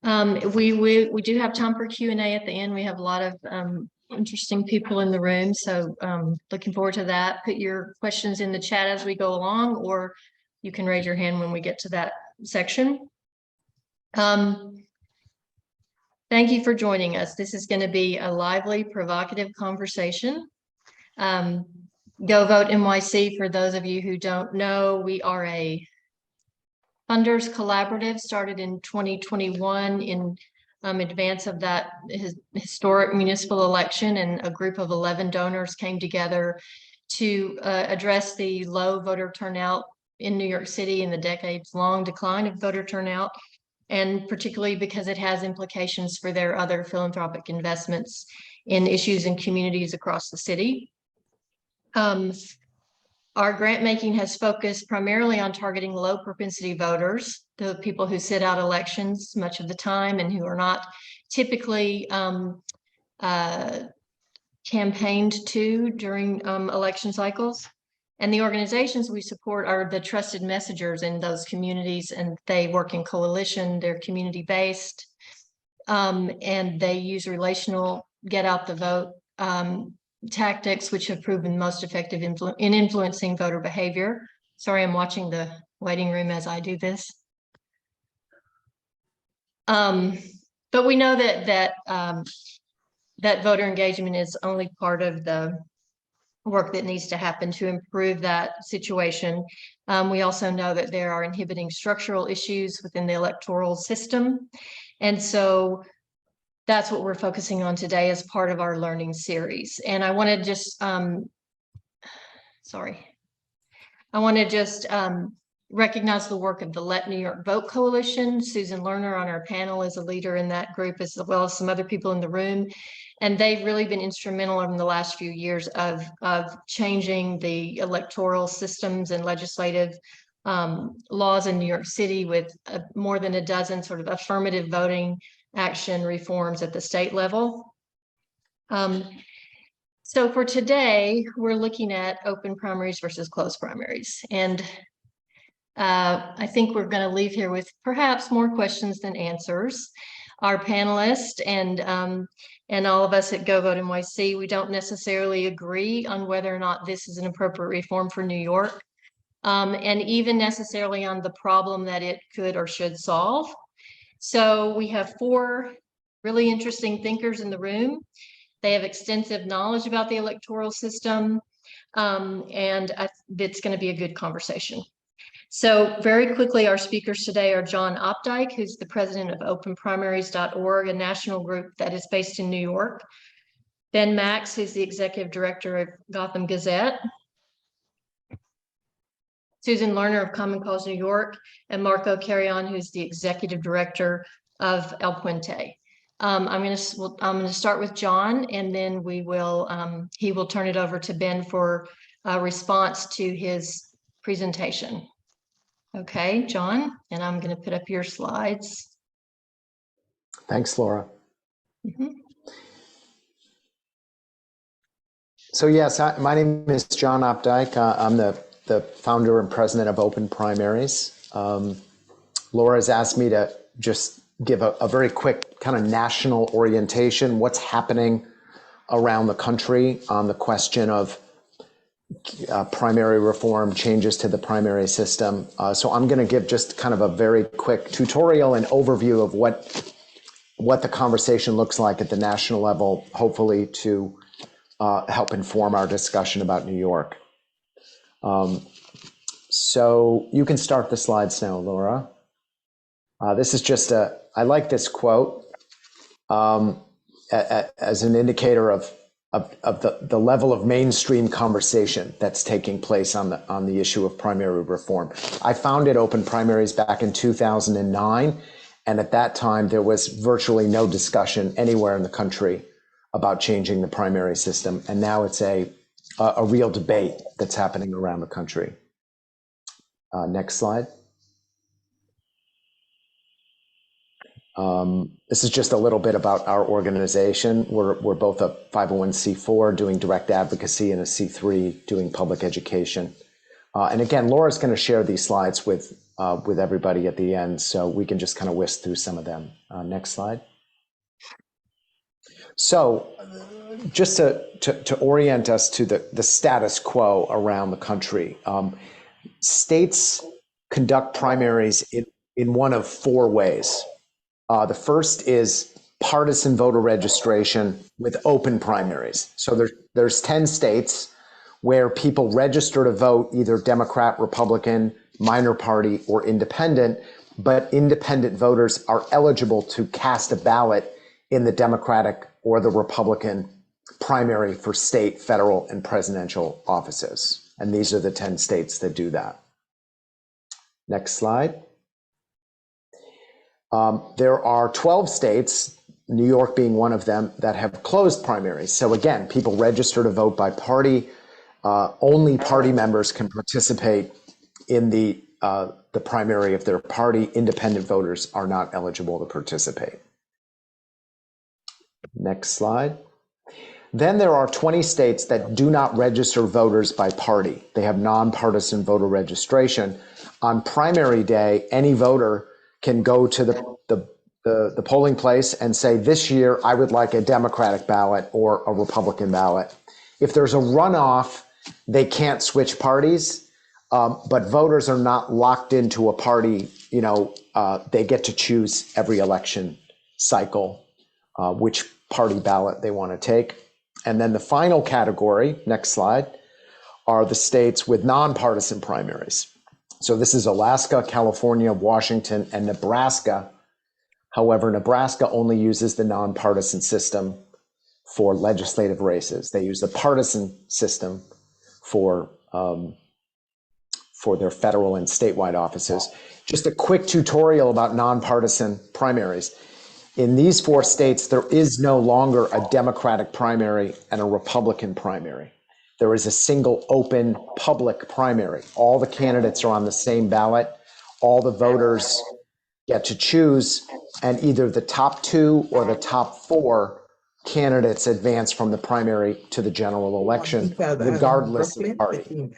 We do have time for Q&A at the end. We have a lot of interesting people in the room, so looking forward to that. Put your questions in the chat as we go along, or you can raise your hand when we get to that section. Thank you for joining us. This is going to be a lively, provocative conversation. GoVoteNYC, for those of you who don't know, we are a funders collaborative started in 2021 in advance of that historic municipal election, and a group of 11 donors came together to address the low voter turnout in New York City and the decades-long decline of voter turnout, and particularly because it has implications for their other philanthropic investments in issues and communities across the city. Our grant making has focused primarily on targeting low propensity voters, the people who sit out elections much of the time and who are not typically campaigned to during election cycles. And the organizations we support are the trusted messengers in those communities, and they work in coalition, they're community-based, and they use relational get out the vote tactics, which have proven most effective in influencing voter behavior. Sorry, I'm watching the waiting room as I do this. But we know that voter engagement is only part of the work that needs to happen to improve that situation. We also know that there are inhibiting structural issues within the electoral system. And so that's what we're focusing on today as part of our learning series. And I want to just, recognize the work of the Let New York Vote Coalition. Susan Lerner on our panel is a leader in that group, as well as some other people in the room. And they've really been instrumental in the last few years of changing the electoral systems and legislative laws in New York City, with more than a dozen sort of affirmative voting action reforms at the state level. So for today, we're looking at open primaries versus closed primaries. And I think we're going to leave here with perhaps more questions than answers. Our panelists and all of us at GoVoteNYC, we don't necessarily agree on whether or not this is an appropriate reform for New York, and even necessarily on the problem that it could or should solve. So we have 4 really interesting thinkers in the room. They have extensive knowledge about the electoral system, and it's going to be a good conversation. So very quickly, our speakers today are John OPDYCKE, who's the president of openprimaries.org, a national group that is based in New York. Ben Max, who's the executive director of Gotham Gazette. Susan Lerner of Common Cause New York, and Marco CARRION, who's the executive director of El Puente. I'm going to start with John, and then he will turn it over to Ben for a response to his presentation. Okay, John, and I'm going to put up your slides. Thanks, Laura. So yes, my name is John OPDYCKE. I'm the founder and president of Open Primaries. Laura has asked me to just give a very quick kind of national orientation, what's happening around the country on the question of primary reform, changes to the primary system. So I'm going to give just kind of a very quick tutorial and overview of what the conversation looks like at the national level, hopefully to help inform our discussion about New York. So you can start the slides now, Laura. This is just I like this quote as an indicator of the level of mainstream conversation that's taking place on the issue of primary reform. I founded Open Primaries back in 2009, and at that time there was virtually no discussion anywhere in the country about changing the primary system, and now it's a real debate that's happening around the country. Next slide. This is just a little bit about our organization. We're both a 501c4 doing direct advocacy and a C3 doing public education. And again, Laura's going to share these slides with with everybody at the end, so we can just kind of whisk through some of them. Next slide. So just to orient us to the status quo around the country, states conduct primaries in one of four ways. The first is partisan voter registration with open primaries. So there's 10 states where people register to vote either Democrat, Republican, minor party, or independent, but independent voters are eligible to cast a ballot in the Democratic or the Republican primary for state, federal, and presidential offices. And these are the 10 states that do that. Next slide. There are 12 states, New York being one of them, that have closed primaries. So again, people register to vote by party. Only party members can participate in the primary of their party. Independent voters are not eligible to participate. Next slide. Then there are 20 states that do not register voters by party. They have nonpartisan voter registration. On primary day, any voter can go to the polling place and say, this year I would like a Democratic ballot or a Republican ballot. If there's a runoff, they can't switch parties, but voters are not locked into a party. They get to choose every election cycle which party ballot they want to take. And then the final category, next slide, are the states with nonpartisan primaries. So this is Alaska, California, Washington, and Nebraska. However, Nebraska only uses the nonpartisan system for legislative races. They use the partisan system for their federal and statewide offices. Just a quick tutorial about nonpartisan primaries. In these four states, there is no longer a Democratic primary and a Republican primary. There is a single open public primary. All the candidates are on the same ballot. All the voters get to choose, and either the top two or the top four candidates advance from the primary to the general election, regardless of party.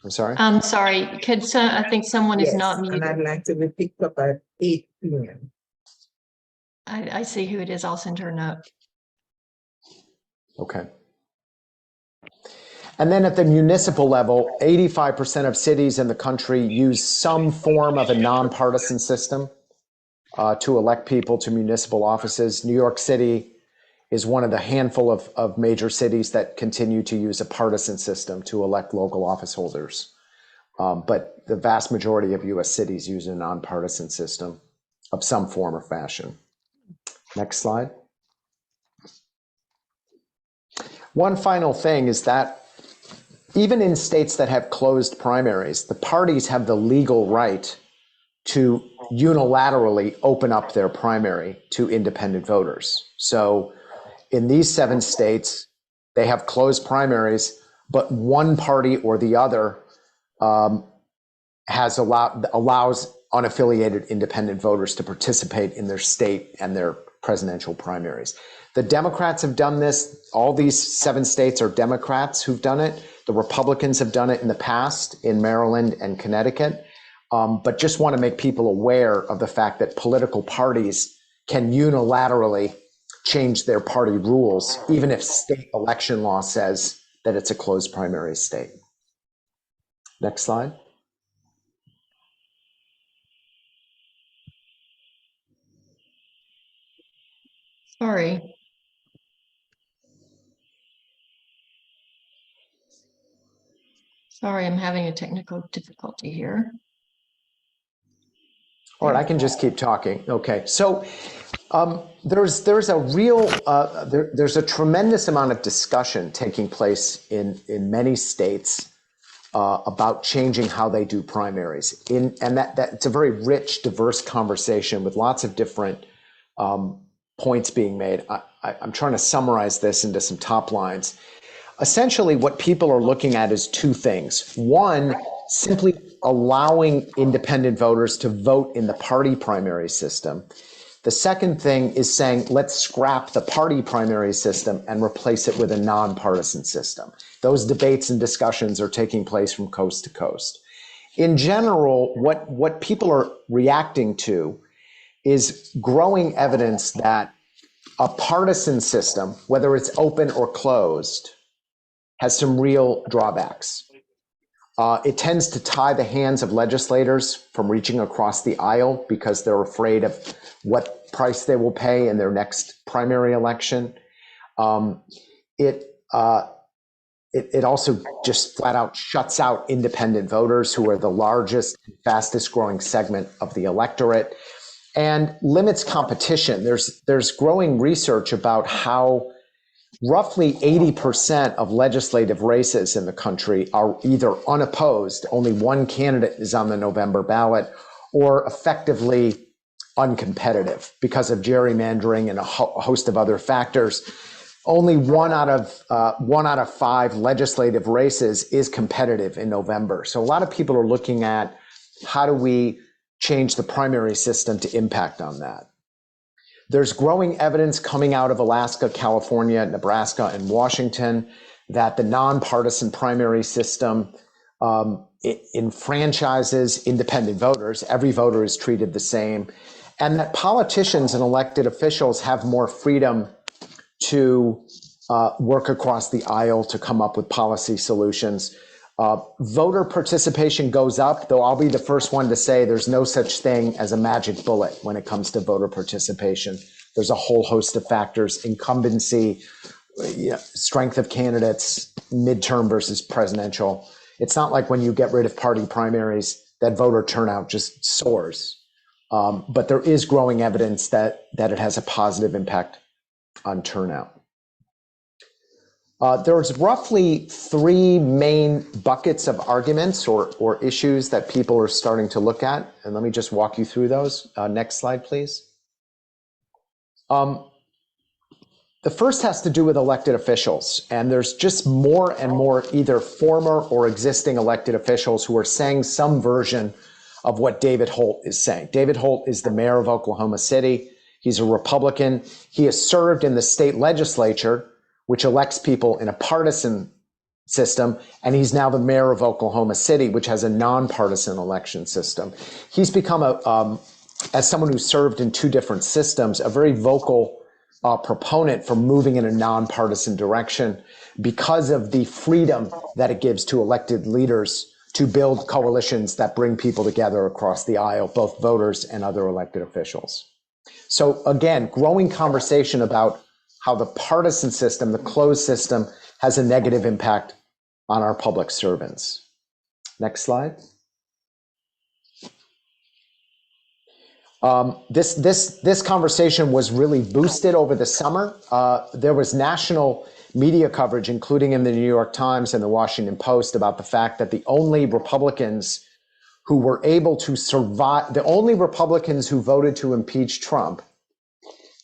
I'm sorry? I'm sorry. I think someone is not muted. And I'd like to be picked up at 8 p.m. I see who it is. I'll send her a note. Okay. And then at the municipal level, 85% of cities in the country use some form of a nonpartisan system to elect people to municipal offices. New York City is one of the handful of major cities that continue to use a partisan system to elect local office holders. But the vast majority of US cities use a nonpartisan system of some form or fashion. Next slide. One final thing is that even in states that have closed primaries, the parties have the legal right to unilaterally open up their primary to independent voters. So in these 7 states, they have closed primaries, but one party or the other allows unaffiliated independent voters to participate in their state and their presidential primaries. The Democrats have done this. All these 7 states are Democrats who've done it. The Republicans have done it in the past in Maryland and Connecticut. But just want to make people aware of the fact that political parties can unilaterally change their party rules, even if state election law says that it's a closed primary state. Next slide. Sorry. Sorry, I'm having a technical difficulty here. All right, I can just keep talking. Okay, so there's a tremendous amount of discussion taking place in many states about changing how they do primaries. And that it's a very rich, diverse conversation with lots of different points being made. I'm trying to summarize this into some top lines. Essentially, what people are looking at is 2 things. One, simply allowing independent voters to vote in the party primary system. The second thing is saying, let's scrap the party primary system and replace it with a nonpartisan system. those debates and discussions are taking place from coast to coast. In general, what people are reacting to is growing evidence that a partisan system, whether it's open or closed, has some real drawbacks. It tends to tie the hands of legislators from reaching across the aisle because they're afraid of what price they will pay in their next primary election. It also just flat out shuts out independent voters, who are the largest, fastest growing segment of the electorate, and limits competition. There's growing research about how roughly 80% of legislative races in the country are either unopposed, only one candidate is on the November ballot, or effectively uncompetitive because of gerrymandering and a host of other factors. Only one out of 5 legislative races is competitive in November. So a lot of people are looking at how do we change the primary system to impact on that. There's growing evidence coming out of Alaska, California, Nebraska, and Washington that the nonpartisan primary system it enfranchises independent voters. Every voter is treated the same, and that politicians and elected officials have more freedom to work across the aisle to come up with policy solutions. Voter participation goes up, though I'll be the first one to say there's no such thing as a magic bullet when it comes to voter participation. There's a whole host of factors: incumbency, strength of candidates, midterm versus presidential. It's not like when you get rid of party primaries that voter turnout just soars. But there is growing evidence that it has a positive impact on turnout. There's roughly 3 main buckets of arguments or issues that people are starting to look at. And let me just walk you through those. Next slide, please. The first has to do with elected officials. And there's just more and more either former or existing elected officials who are saying some version of what David Holt is saying. David Holt is the mayor of Oklahoma City. He's a Republican. He has served in the state legislature, which elects people in a partisan system, and he's now the mayor of Oklahoma City, which has a nonpartisan election system. He's become, as someone who served in 2 different systems, a very vocal proponent for moving in a nonpartisan direction because of the freedom that it gives to elected leaders to build coalitions that bring people together across the aisle, both voters and other elected officials. So again, growing conversation about how the partisan system, the closed system, has a negative impact on our public servants. Next slide. This conversation was really boosted over the summer. There was national media coverage, including in the New York Times and the Washington Post, about the fact that the only Republicans who were able to survive, the only Republicans who voted to impeach Trump,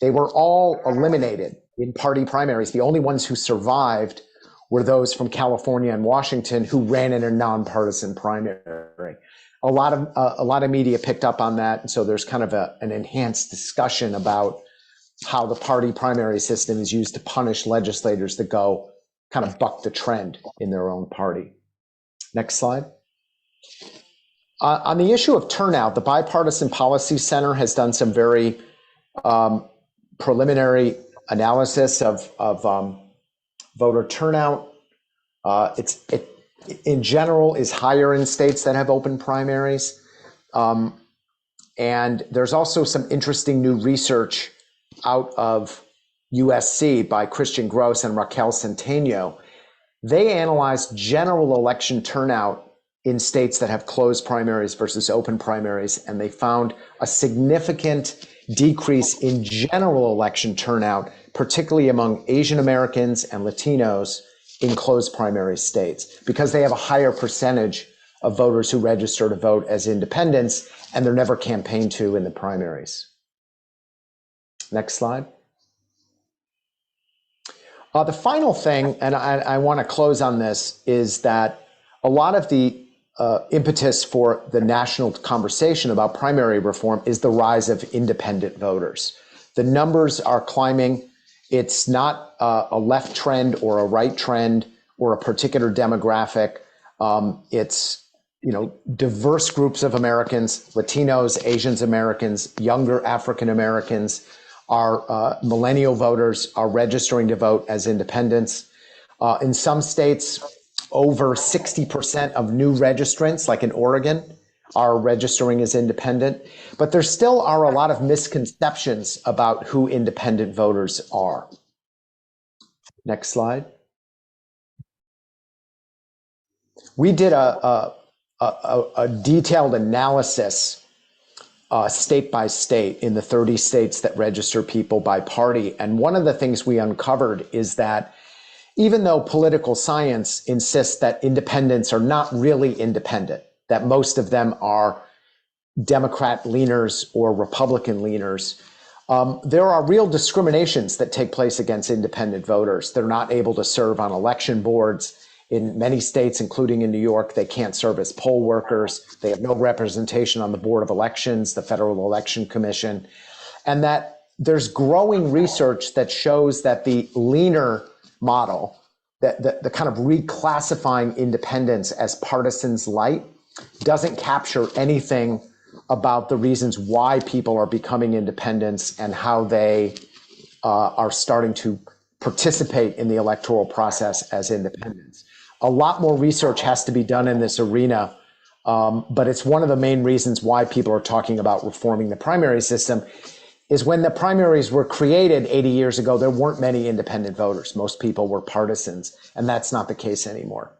they were all eliminated in party primaries. The only ones who survived were those from California and Washington who ran in a nonpartisan primary. A lot of media picked up on that, and so there's kind of an enhanced discussion about how the party primary system is used to punish legislators that go kind of buck the trend in their own party. Next slide. On the issue of turnout, the Bipartisan Policy Center has done some very preliminary analysis of voter turnout. It in general is higher in states that have open primaries. And there's also some interesting new research out of USC by Christian Gross and Raquel Centeno. They analyzed general election turnout in states that have closed primaries versus open primaries, and they found a significant decrease in general election turnout, particularly among Asian Americans and Latinos in closed primary states, because they have a higher percentage of voters who register to vote as independents, and they're never campaigned to in the primaries. Next slide. The final thing, and I want to close on this, is that a lot of the impetus for the national conversation about primary reform is the rise of independent voters. The numbers are climbing. It's not a left trend or a right trend or a particular demographic. It's, you know, diverse groups of Americans, Latinos, Asians Americans, younger African Americans. Our millennial voters are registering to vote as independents. In some states, over 60% of new registrants, like in Oregon, are registering as independent. But there still are a lot of misconceptions about who independent voters are. Next slide. We did a detailed analysis state by state in the 30 states that register people by party. And one of the things we uncovered is that even though political science insists that independents are not really independent, that most of them are Democrat leaners or Republican leaners, there are real discriminations that take place against independent voters. They're not able to serve on election boards. In many states, including in New York, they can't serve as poll workers. They have no representation on the Board of Elections, the Federal Election Commission, and that there's growing research that shows that the leaner model, that the kind of reclassifying independents as partisans light, doesn't capture anything about the reasons why people are becoming independents and how they are starting to participate in the electoral process as independents. A lot more research has to be done in this arena, but it's one of the main reasons why people are talking about reforming the primary system. Is when the primaries were created 80 years ago, there weren't many independent voters. Most people were partisans, and that's not the case anymore.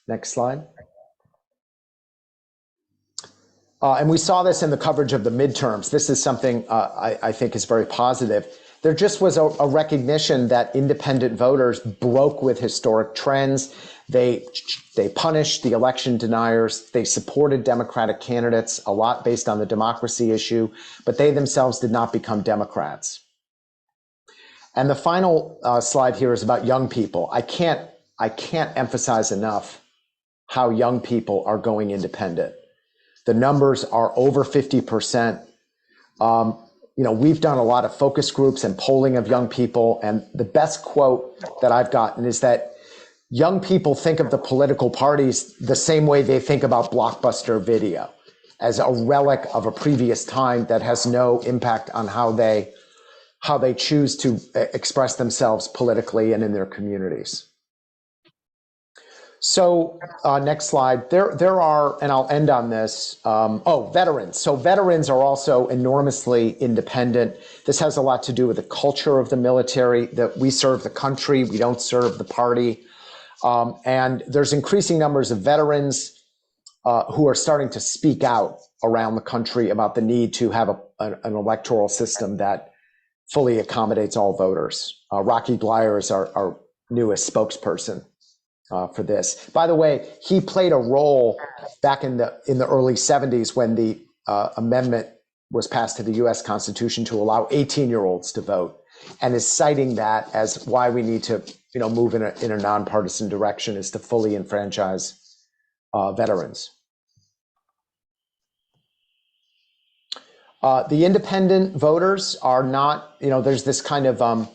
Next slide. And we saw this in the coverage of the midterms. This is something I think is very positive. There just was a recognition that independent voters broke with historic trends. They punished the election deniers. They supported Democratic candidates, a lot based on the democracy issue, but they themselves did not become Democrats. And the final slide here is about young people. I can't emphasize enough how young people are going independent. The numbers are over 50%. You know, we've done a lot of focus groups and polling of young people, and the best quote that I've gotten is that young people think of the political parties the same way they think about Blockbuster Video, as a relic of a previous time that has no impact on how they choose to express themselves politically and in their communities. So next slide. There are, and I'll end on this. Veterans. So veterans are also enormously independent. This has a lot to do with the culture of the military, that we serve the country, we don't serve the party. And there's increasing numbers of veterans who are starting to speak out around the country about the need to have an electoral system that fully accommodates all voters. Rocky Bleier is our newest spokesperson for this. By the way, he played a role back in the early 70s when the amendment was passed to the U.S. Constitution to allow 18-year-olds to vote, and is citing that as why we need to, you know, move in a nonpartisan direction, is to fully enfranchise veterans. The independent voters are not, you know, there's this kind of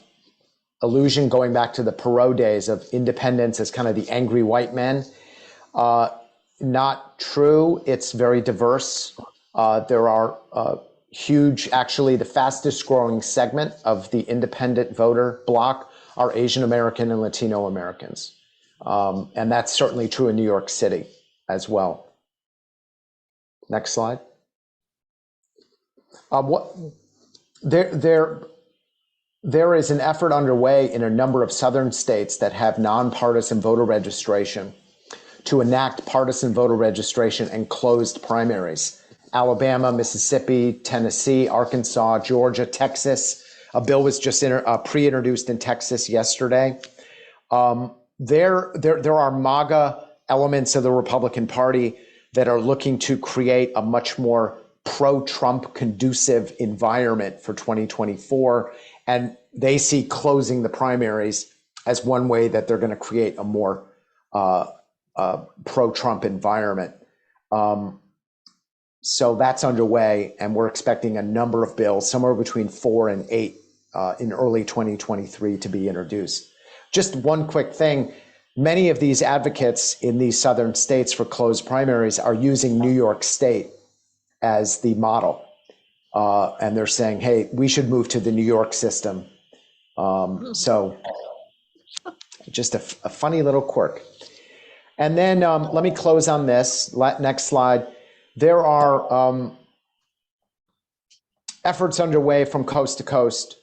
illusion going back to the Perot days of independence as kind of the angry white men. Not true. It's very diverse. There are huge, actually the fastest growing segment of the independent voter bloc are Asian American and Latino Americans. And that's certainly true in New York City as well. Next slide. There is an effort underway in a number of southern states that have nonpartisan voter registration to enact partisan voter registration and closed primaries. Alabama, Mississippi, Tennessee, Arkansas, Georgia, Texas. A bill was just pre-introduced in Texas yesterday. There are MAGA elements of the Republican Party that are looking to create a much more pro-Trump conducive environment for 2024. And they see closing the primaries as one way that they're going to create a more pro-Trump environment. So that's underway, and we're expecting a number of bills, somewhere between 4 and 8 in early 2023 to be introduced. Just one quick thing. many of these advocates in these southern states for closed primaries are using New York State as the model. And they're saying, hey, we should move to the New York system. So just a funny little quirk. And then let me close on this. Next slide. There are efforts underway from coast to coast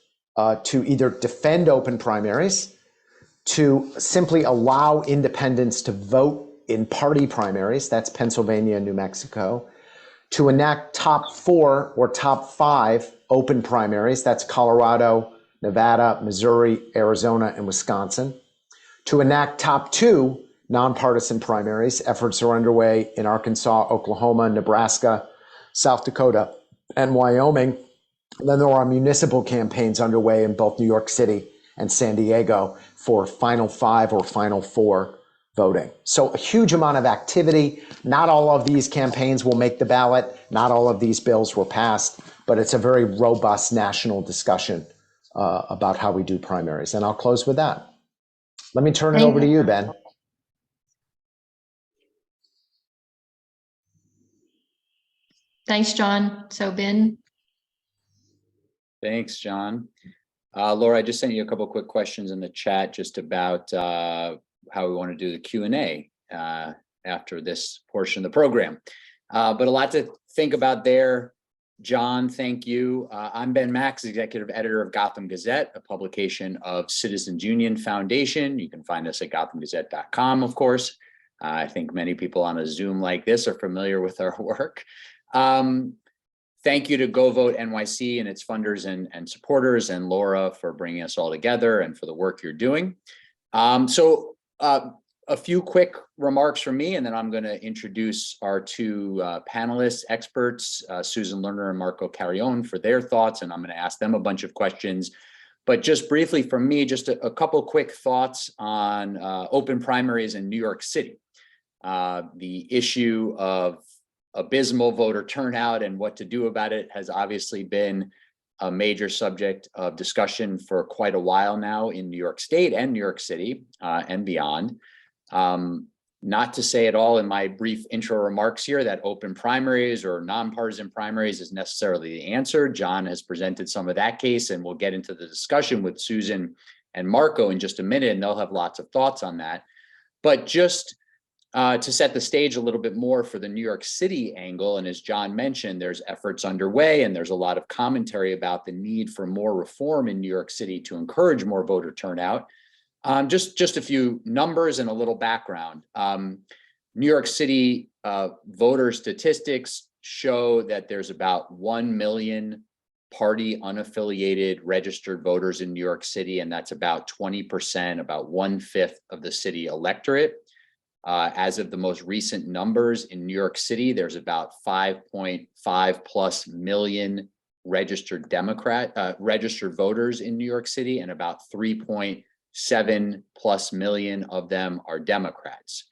to either defend open primaries, to simply allow independents to vote in party primaries, that's Pennsylvania and New Mexico, to enact top 4 or top 5 open primaries, that's Colorado, Nevada, Missouri, Arizona, and Wisconsin, to enact top 2 nonpartisan primaries. Efforts are underway in Arkansas, Oklahoma, Nebraska, South Dakota, and Wyoming. And then there are municipal campaigns underway in both New York City and San Diego for final 5 or final 4 voting. So a huge amount of activity. Not all of these campaigns will make the ballot. Not all of these bills were passed, but it's a very robust national discussion about how we do primaries. And I'll close with that. Let me turn it over to you, Ben. Thanks, John. So Ben. Thanks, John. Laura, I just sent you a couple of quick questions in the chat just about how we want to do the Q&A after this portion of the program. But a lot to think about there. John, thank you. I'm Ben Max, executive editor of Gotham Gazette, a publication of Citizens Union Foundation. You can find us at gothamgazette.com, of course. I think many people on a Zoom like this are familiar with our work. Thank you to GoVoteNYC and its funders and supporters, and Laura for bringing us all together and for the work you're doing. A few quick remarks from me, and then I'm going to introduce our 2 panelists, experts, Susan Lerner and Marco CARRION, for their thoughts, and I'm going to ask them a bunch of questions. But just briefly from me, just a couple quick thoughts on open primaries in New York City. The issue of abysmal voter turnout and what to do about it has obviously been a major subject of discussion for quite a while now in New York State and New York City and beyond. Not to say at all in my brief intro remarks here that open primaries or nonpartisan primaries is necessarily the answer. John has presented some of that case, and we'll get into the discussion with Susan and Marco in just a minute, and they'll have lots of thoughts on that. But just to set the stage a little bit more for the New York City angle, and as John mentioned, there's efforts underway and there's a lot of commentary about the need for more reform in New York City to encourage more voter turnout. Just a few numbers and a little background. New York City voter statistics show that there's about 1 million party unaffiliated registered voters in New York City, and that's about 20%, about 1/5 of the city electorate. As of the most recent numbers in New York City, there's about 5.5+ million registered registered voters in New York City, and about 3.7+ million of them are Democrats.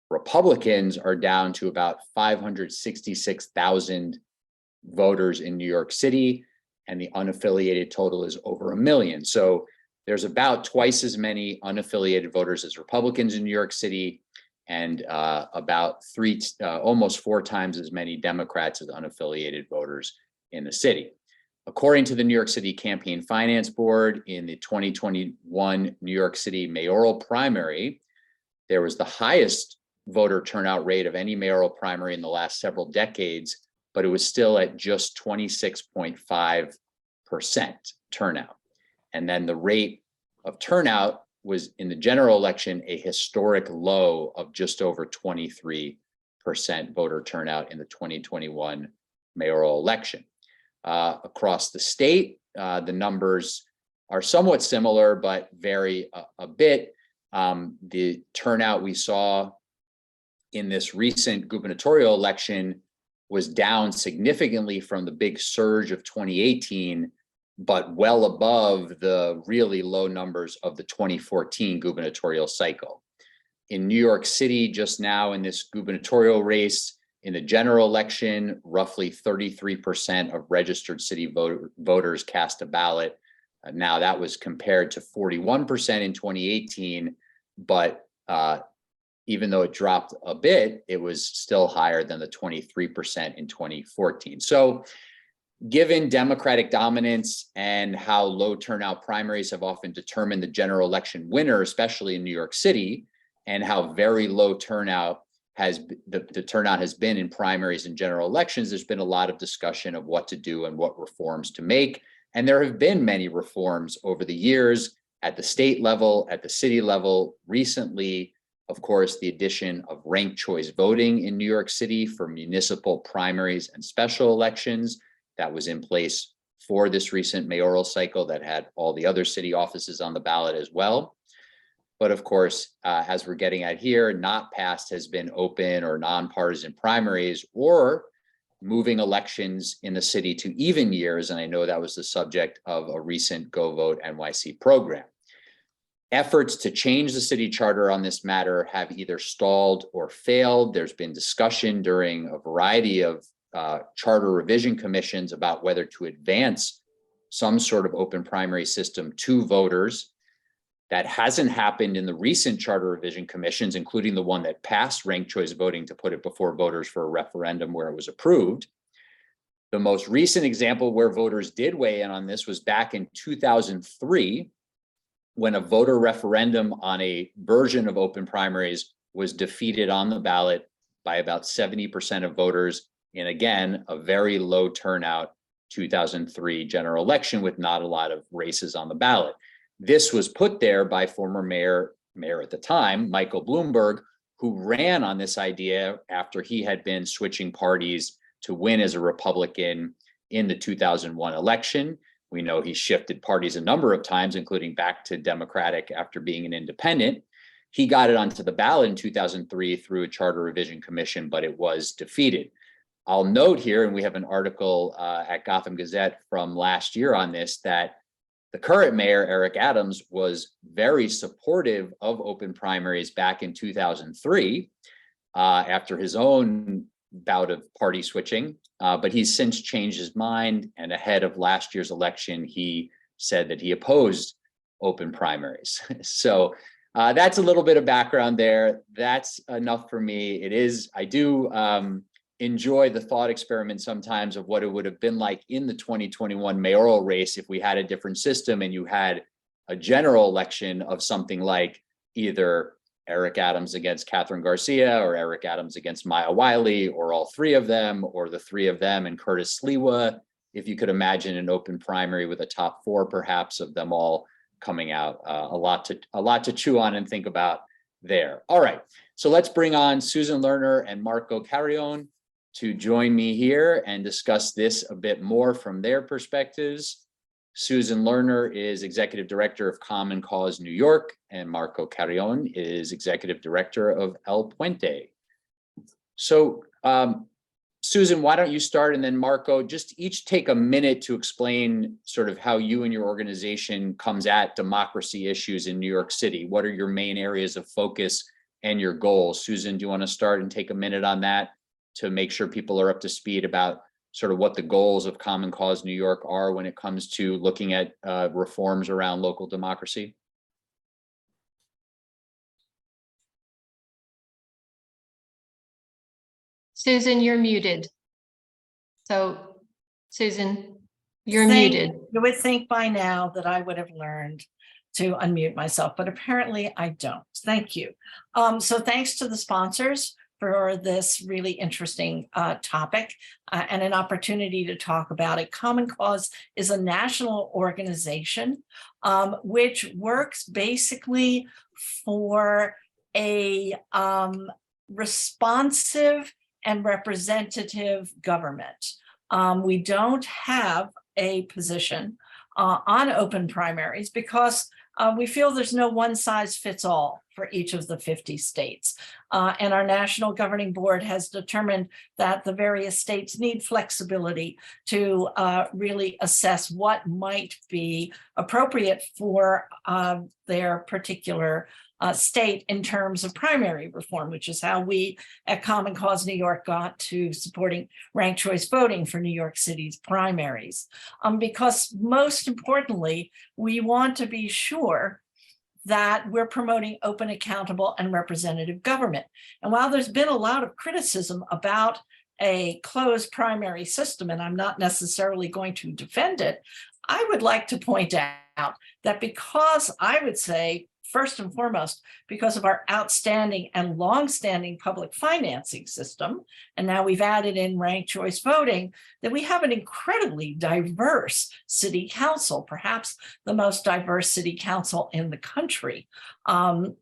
Republicans are down to about 566,000 voters in New York City, and the unaffiliated total is over 1 million. So there's about twice as many unaffiliated voters as Republicans in New York City, and about almost 4 times as many Democrats as unaffiliated voters in the city. According to the New York City Campaign Finance Board, in the 2021 New York City mayoral primary, there was the highest voter turnout rate of any mayoral primary in the last several decades, but it was still at just 26.5% turnout. And then the rate of turnout was in the general election a historic low of just over 23% voter turnout in the 2021 mayoral election. Across the state, the numbers are somewhat similar, but vary a bit. The turnout we saw in this recent gubernatorial election was down significantly from the big surge of 2018, but well above the really low numbers of the 2014 gubernatorial cycle. In New York City, just now in this gubernatorial race, in the general election, roughly 33% of registered city voters cast a ballot. Now that was compared to 41% in 2018, but even though it dropped a bit, it was still higher than the 23% in 2014. So given Democratic dominance and how low turnout primaries have often determined the general election winner, especially in New York City, and how very low turnout the turnout has been in primaries and general elections, there's been a lot of discussion of what to do and what reforms to make. And there have been many reforms over the years at the state level, at the city level. Recently, of course, the addition of ranked choice voting in New York City for municipal primaries and special elections that was in place for this recent mayoral cycle that had all the other city offices on the ballot as well. But of course, as we're getting at here, not passed has been open or nonpartisan primaries or moving elections in the city to even years. And I know that was the subject of a recent GoVoteNYC program. Efforts to change the city charter on this matter have either stalled or failed. There's been discussion during a variety of charter revision commissions about whether to advance some sort of open primary system to voters. That hasn't happened in the recent charter revision commissions, including the one that passed ranked choice voting to put it before voters for a referendum where it was approved. The most recent example where voters did weigh in on this was back in 2003, when a voter referendum on a version of open primaries was defeated on the ballot by about 70% of voters in, again, a very low turnout 2003 general election with not a lot of races on the ballot. This was put there by former mayor at the time, Michael Bloomberg, who ran on this idea after he had been switching parties to win as a Republican in the 2001 election. We know he shifted parties a number of times, including back to Democratic after being an independent. He got it onto the ballot in 2003 through a charter revision commission, but it was defeated. I'll note here, and we have an article at Gotham Gazette from last year on this, that the current mayor, Eric Adams, was very supportive of open primaries back in 2003 after his own bout of party switching, but he's since changed his mind, and ahead of last year's election, he said that he opposed open primaries. So that's a little bit of background there. That's enough for me. I do enjoy the thought experiment sometimes of what it would have been like in the 2021 mayoral race if we had a different system and you had a general election of something like either Eric Adams against Catherine Garcia or Eric Adams against Maya Wiley or all three of them or the three of them and Curtis Sliwa. If you could imagine an open primary with a top four perhaps of them all coming out, a lot to chew on and think about there. All right, so let's bring on Susan Lerner and Marco CARRION to join me here and discuss this a bit more from their perspectives. Susan Lerner is Executive Director of Common Cause New York, and Marco CARRION is Executive Director of Puente. So Susan, why don't you start, and then Marco, just each take a minute to explain sort of how you and your organization comes at democracy issues in New York City. What are your main areas of focus and your goals? Susan, do you want to start and take a minute on that to make sure people are up to speed about sort of what the goals of Common Cause New York are when it comes to looking at reforms around local democracy? Susan, you're muted. So, Susan, you're muted. You would think by now that I would have learned to unmute myself, but apparently I don't. Thank you. So thanks to the sponsors for this really interesting topic and an opportunity to talk about it. Common Cause is a national organization which works basically for a responsive and representative government. We don't have a position on open primaries because we feel there's no one size fits all for each of the 50 states. And our National Governing Board has determined that the various states need flexibility to really assess what might be appropriate for their particular state in terms of primary reform, which is how we at Common Cause New York got to supporting ranked choice voting for New York City's primaries. Because most importantly, we want to be sure that we're promoting open, accountable, and representative government. And while there's been a lot of criticism about a closed primary system, and I'm not necessarily going to defend it, I would like to point out that because I would say, first and foremost, because of our outstanding and longstanding public financing system, and now we've added in ranked choice voting, that we have an incredibly diverse city council, perhaps the most diverse city council in the country,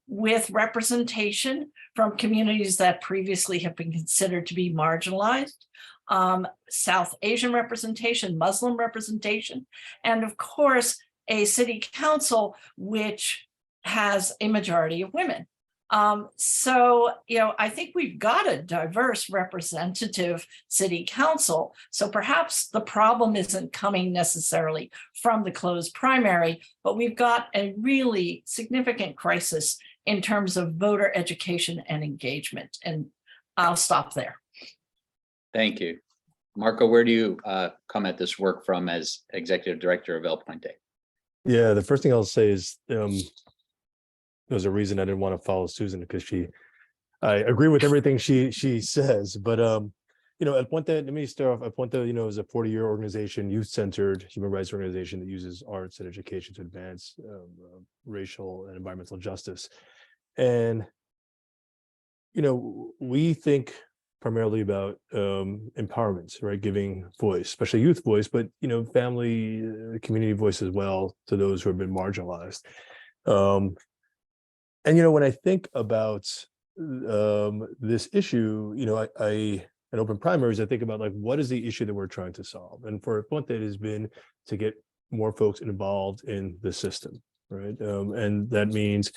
with representation from communities that previously have been considered to be marginalized, South Asian representation, Muslim representation, and of course, a city council which has a majority of women. So, I think we've got a diverse representative city council. So perhaps the problem isn't coming necessarily from the closed primary, but we've got a really significant crisis in terms of voter education and engagement. And I'll stop there. Thank you. Marco, where do you come at this work from as executive director of El Puente? Yeah, the first thing I'll say is there's a reason I didn't want to follow Susan, because I agree with everything she says, but El Puente, let me start off. El Puente, is a 40-year organization, youth-centered human rights organization that uses arts and education to advance racial and environmental justice. And we think primarily about empowerment, right? Giving voice, especially youth voice, but family, community voice as well to those who have been marginalized. And when I think about this issue, in open primaries, I think about like, what is the issue that we're trying to solve? And for Puente, it has been to get more folks involved in the system, right? And that means,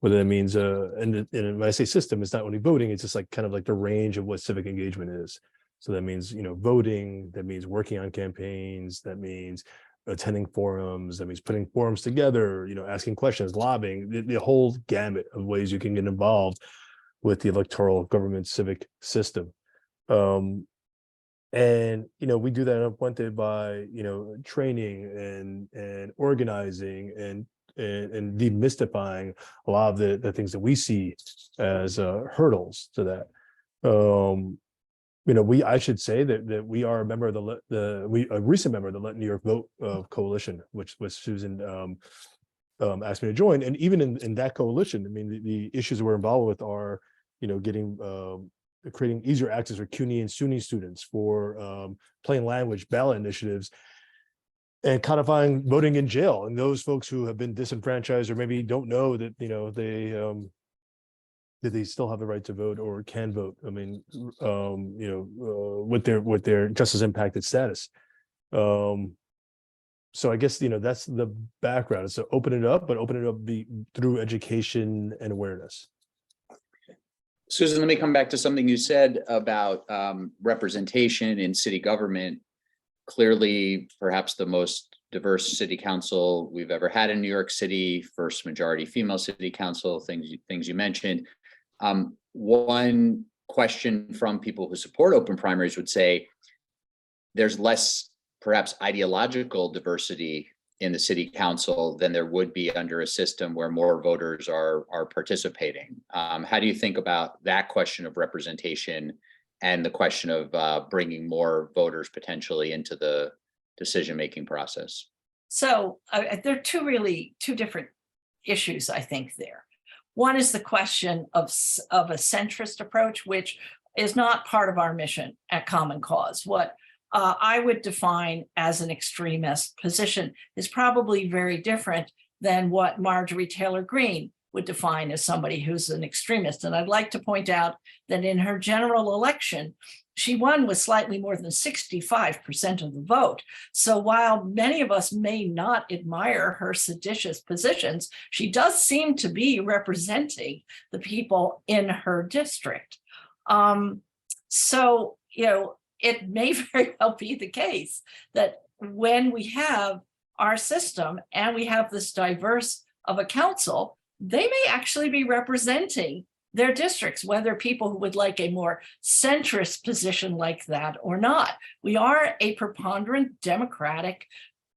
whether that means, and when I say system, it's not only voting, it's just like kind of like the range of what civic engagement is. So that means, voting, that means working on campaigns, that means attending forums, that means putting forums together, asking questions, lobbying, the whole gamut of ways you can get involved with the electoral government civic system. And we do that in Puente by training and organizing and demystifying a lot of the things that we see as hurdles to that. I should say that we are a member of a recent member of the Let New York Vote coalition, which Susan asked me to join. And even in that coalition, I mean, the issues we're involved with are, creating easier access for CUNY and SUNY students, for plain language ballot initiatives, and codifying voting in jail. And those folks who have been disenfranchised or maybe don't know that, that they still have the right to vote or can vote. I mean, with their justice impacted status. So I guess, that's the background. So open it up, but open it up through education and awareness. Susan, let me come back to something you said about representation in city government. Clearly, perhaps the most diverse city council we've ever had in New York City, first majority female city council, things you mentioned. One question from people who support open primaries would say there's less perhaps ideological diversity in the city council than there would be under a system where more voters are participating. How do you think about that question of representation and the question of bringing more voters potentially into the decision-making process? So there are two different issues, I think, there. One is the question of a centrist approach, which is not part of our mission at Common Cause. What I would define as an extremist position is probably very different than what Marjorie Taylor Greene would define as somebody who's an extremist. And I'd like to point out that in her general election, she won with slightly more than 65% of the vote. So while many of us may not admire her seditious positions, she does seem to be representing the people in her district. So, it may very well be the case that when we have our system and we have this diverse of a council, they may actually be representing their districts, whether people who would like a more centrist position like that or not. We are a preponderant democratic,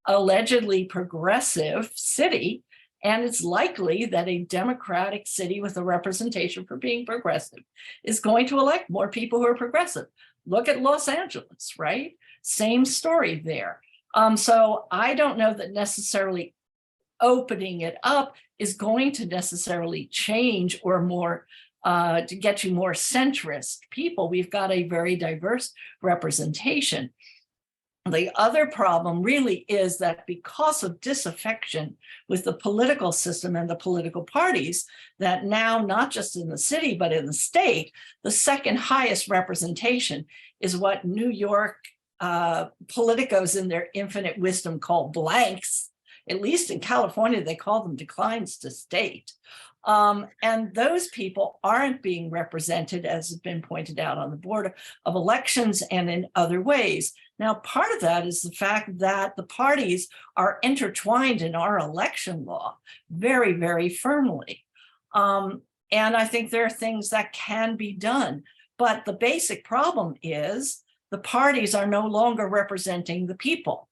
allegedly progressive city, And it's likely that a Democratic city with a representation for being progressive is going to elect more people who are progressive. Look at Los Angeles, right? Same story there. So I don't know that necessarily opening it up is going to necessarily change or more to get you more centrist people. We've got a very diverse representation. The other problem really is that because of disaffection with the political system and the political parties, that now, not just in the city, but in the state, the second highest representation is what New York politicos in their infinite wisdom call blanks. At least in California, they call them declines to state. And those people aren't being represented, as has been pointed out, on the Board of Elections and in other ways. Now, part of that is the fact that the parties are intertwined in our election law very, very firmly. And I think there are things that can be done. But the basic problem is the parties are no longer representing the people.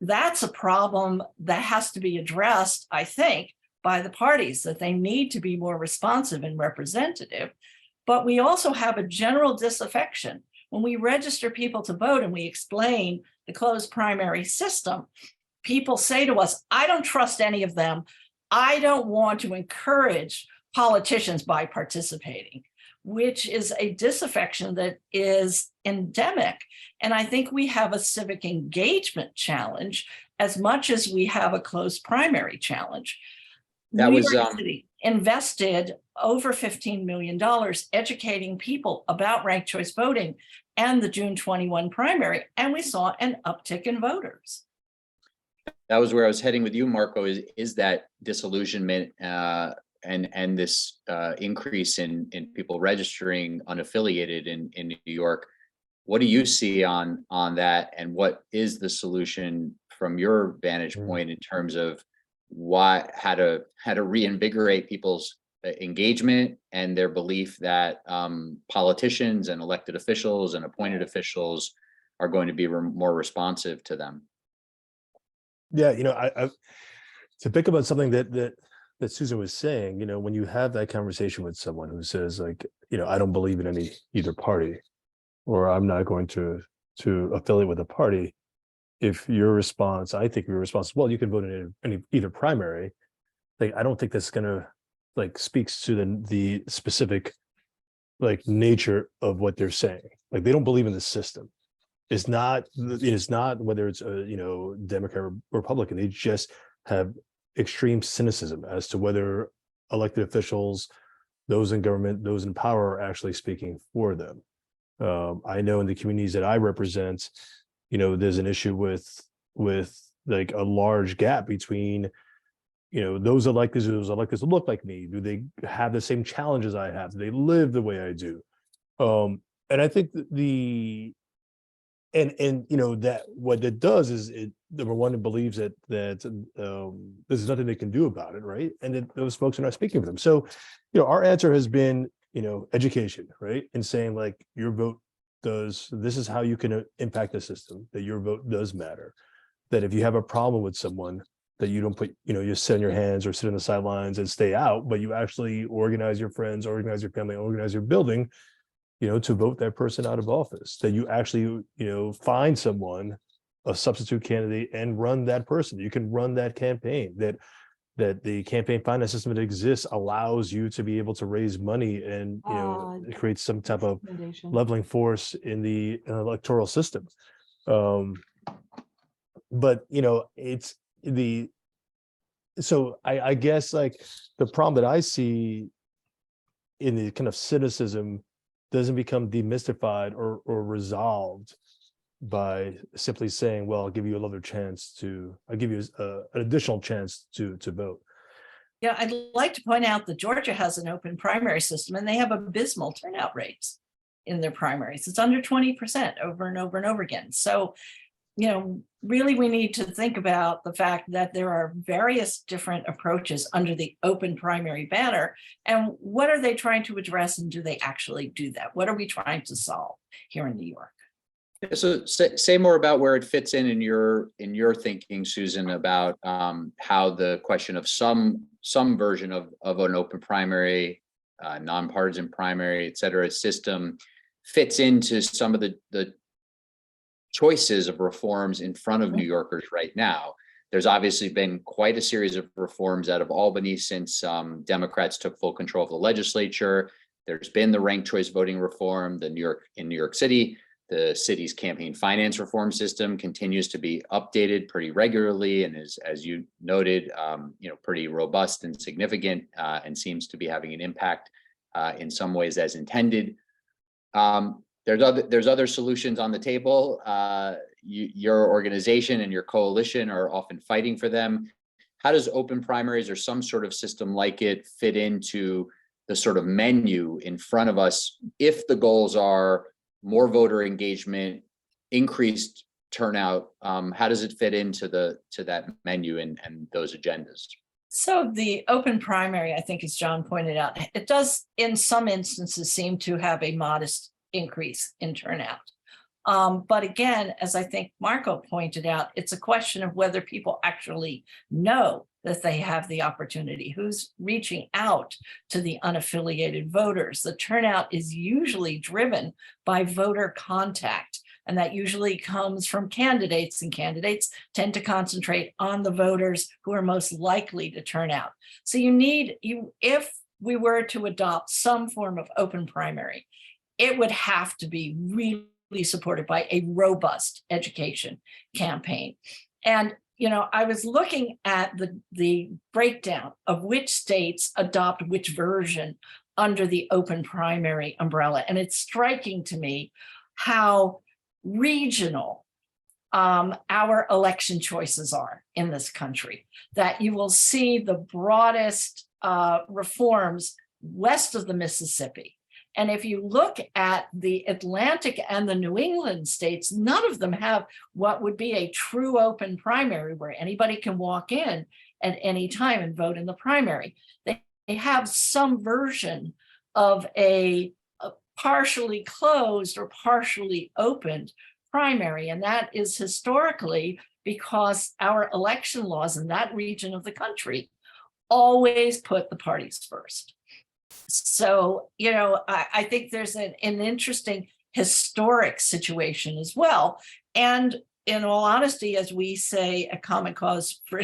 That's a problem that has to be addressed, I think, by the parties, that they need to be more responsive and representative. But we also have a general disaffection. When we register people to vote and we explain the closed primary system, people say to us, I don't trust any of them. I don't want to encourage politicians by participating, which is a disaffection that is endemic. And I think we have a civic engagement challenge as much as we have a closed primary challenge. That New was York City invested over $15 million educating people about ranked choice voting and the June 21 primary, and we saw an uptick in voters. That was where I was heading with you, Marco, is that disillusionment and this increase in people registering unaffiliated in New York. What do you see on that, and what is the solution from your vantage point in terms of how to reinvigorate people's engagement and their belief that politicians and elected officials and appointed officials are going to be more responsive to them? Yeah, I to pick up on something that Susan was saying, when you have that conversation with someone who says, like, I don't believe in either party, or I'm not going to affiliate with a party. If your response, I think your response is, well, you can vote in either primary. Like, I don't think that's gonna speaks to the specific nature of what they're saying. Like, they don't believe in the system. It's not whether it's a Democrat or Republican. They just have extreme cynicism as to whether elected officials, those in government, those in power, are actually speaking for them. I know in the communities that I represent, there's an issue with like a large gap between those electeds who look like me. Do they have the same challenges I have? Do they live the way I do? And I think that what it does is, number one, it believes that there's nothing they can do about it, right? And that those folks are not speaking for them. So our answer has been education, right? And saying, like, your vote this is how you can impact the system, that your vote does matter, that if you have a problem with someone, that you don't put you sit on your hands or sit on the sidelines and stay out, but you actually organize your friends, organize your family, organize your building to vote that person out of office, that you actually find someone, a substitute candidate, and run that person. You can run that campaign, that the campaign finance system that exists allows you to be able to raise money and create some type of leveling force in the electoral system. But it's I guess, like, the problem that I see in the kind of cynicism doesn't become demystified or resolved by simply saying, well, I'll give you another chance I'll give you an additional chance to vote. Yeah, I'd like to point out that Georgia has an open primary system, and they have abysmal turnout rates in their primaries. It's under 20% over and over and over again. So, really, we need to think about the fact that there are various different approaches under the open primary banner, and what are they trying to address, and do they actually do that? What are we trying to solve here in New York? So say more about where it fits in your thinking, Susan, about how the question of some version of an open primary, nonpartisan primary, et cetera, system fits into some of the choices of reforms in front of New Yorkers right now. There's obviously been quite a series of reforms out of Albany since Democrats took full control of the legislature. There's been the ranked choice voting reform, in New York City. The city's campaign finance reform system continues to be updated pretty regularly, and is, as you noted, pretty robust and significant, and seems to be having an impact in some ways as intended. There's other solutions on the table. Your organization and your coalition are often fighting for them. How does open primaries or some sort of system like it fit into the sort of menu in front of us if the goals are more voter engagement, increased turnout? How does it fit into that menu and those agendas? So the open primary, I think, as John pointed out, it does in some instances seem to have a modest increase in turnout. But again, as I think Marco pointed out, it's a question of whether people actually know that they have the opportunity, who's reaching out to the unaffiliated voters. The turnout is usually driven by voter contact, and that usually comes from candidates, and candidates tend to concentrate on the voters who are most likely to turn out. So if we were to adopt some form of open primary, it would have to be really supported by a robust education campaign. And I was looking at the breakdown of which states adopt which version under the open primary umbrella. And it's striking to me how regional our election choices are in this country, that you will see the broadest reforms west of the Mississippi. And if you look at the Atlantic and the New England states, none of them have what would be a true open primary where anybody can walk in at any time and vote in the primary. They have some version of a partially closed or partially opened primary. And that is historically because our election laws in that region of the country always put the parties first. So, I think there's an interesting historic situation as well. And in all honesty, as we say at Common Cause for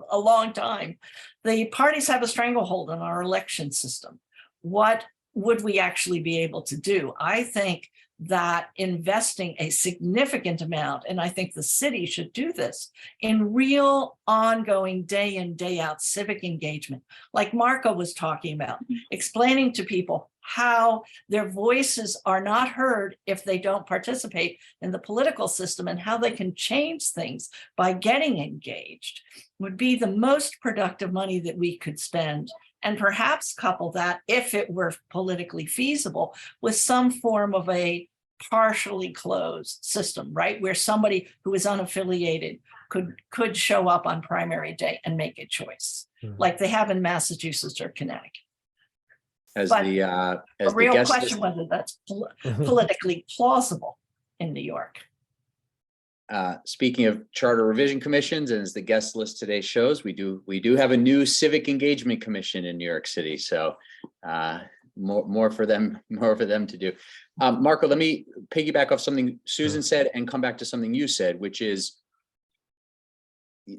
a long time, the parties have a stranglehold on our election system. What would we actually be able to do? I think that investing a significant amount, and I think the city should do this, in real ongoing day in, day out civic engagement, like Marco was talking about, explaining to people how their voices are not heard if they don't participate in the political system, and how they can change things by getting engaged, would be the most productive money that we could spend. And perhaps couple that, if it were politically feasible, with some form of a partially closed system, right? Where somebody who is unaffiliated could show up on primary day and make a choice, like they have in Massachusetts or Connecticut. As But the real guest question list, whether that's politically plausible in New York. speaking of charter revision commissions, and as the guest list today shows, we do have a new civic engagement commission in New York City. So more for them to do. Marco, let me piggyback off something Susan said and come back to something you said, which is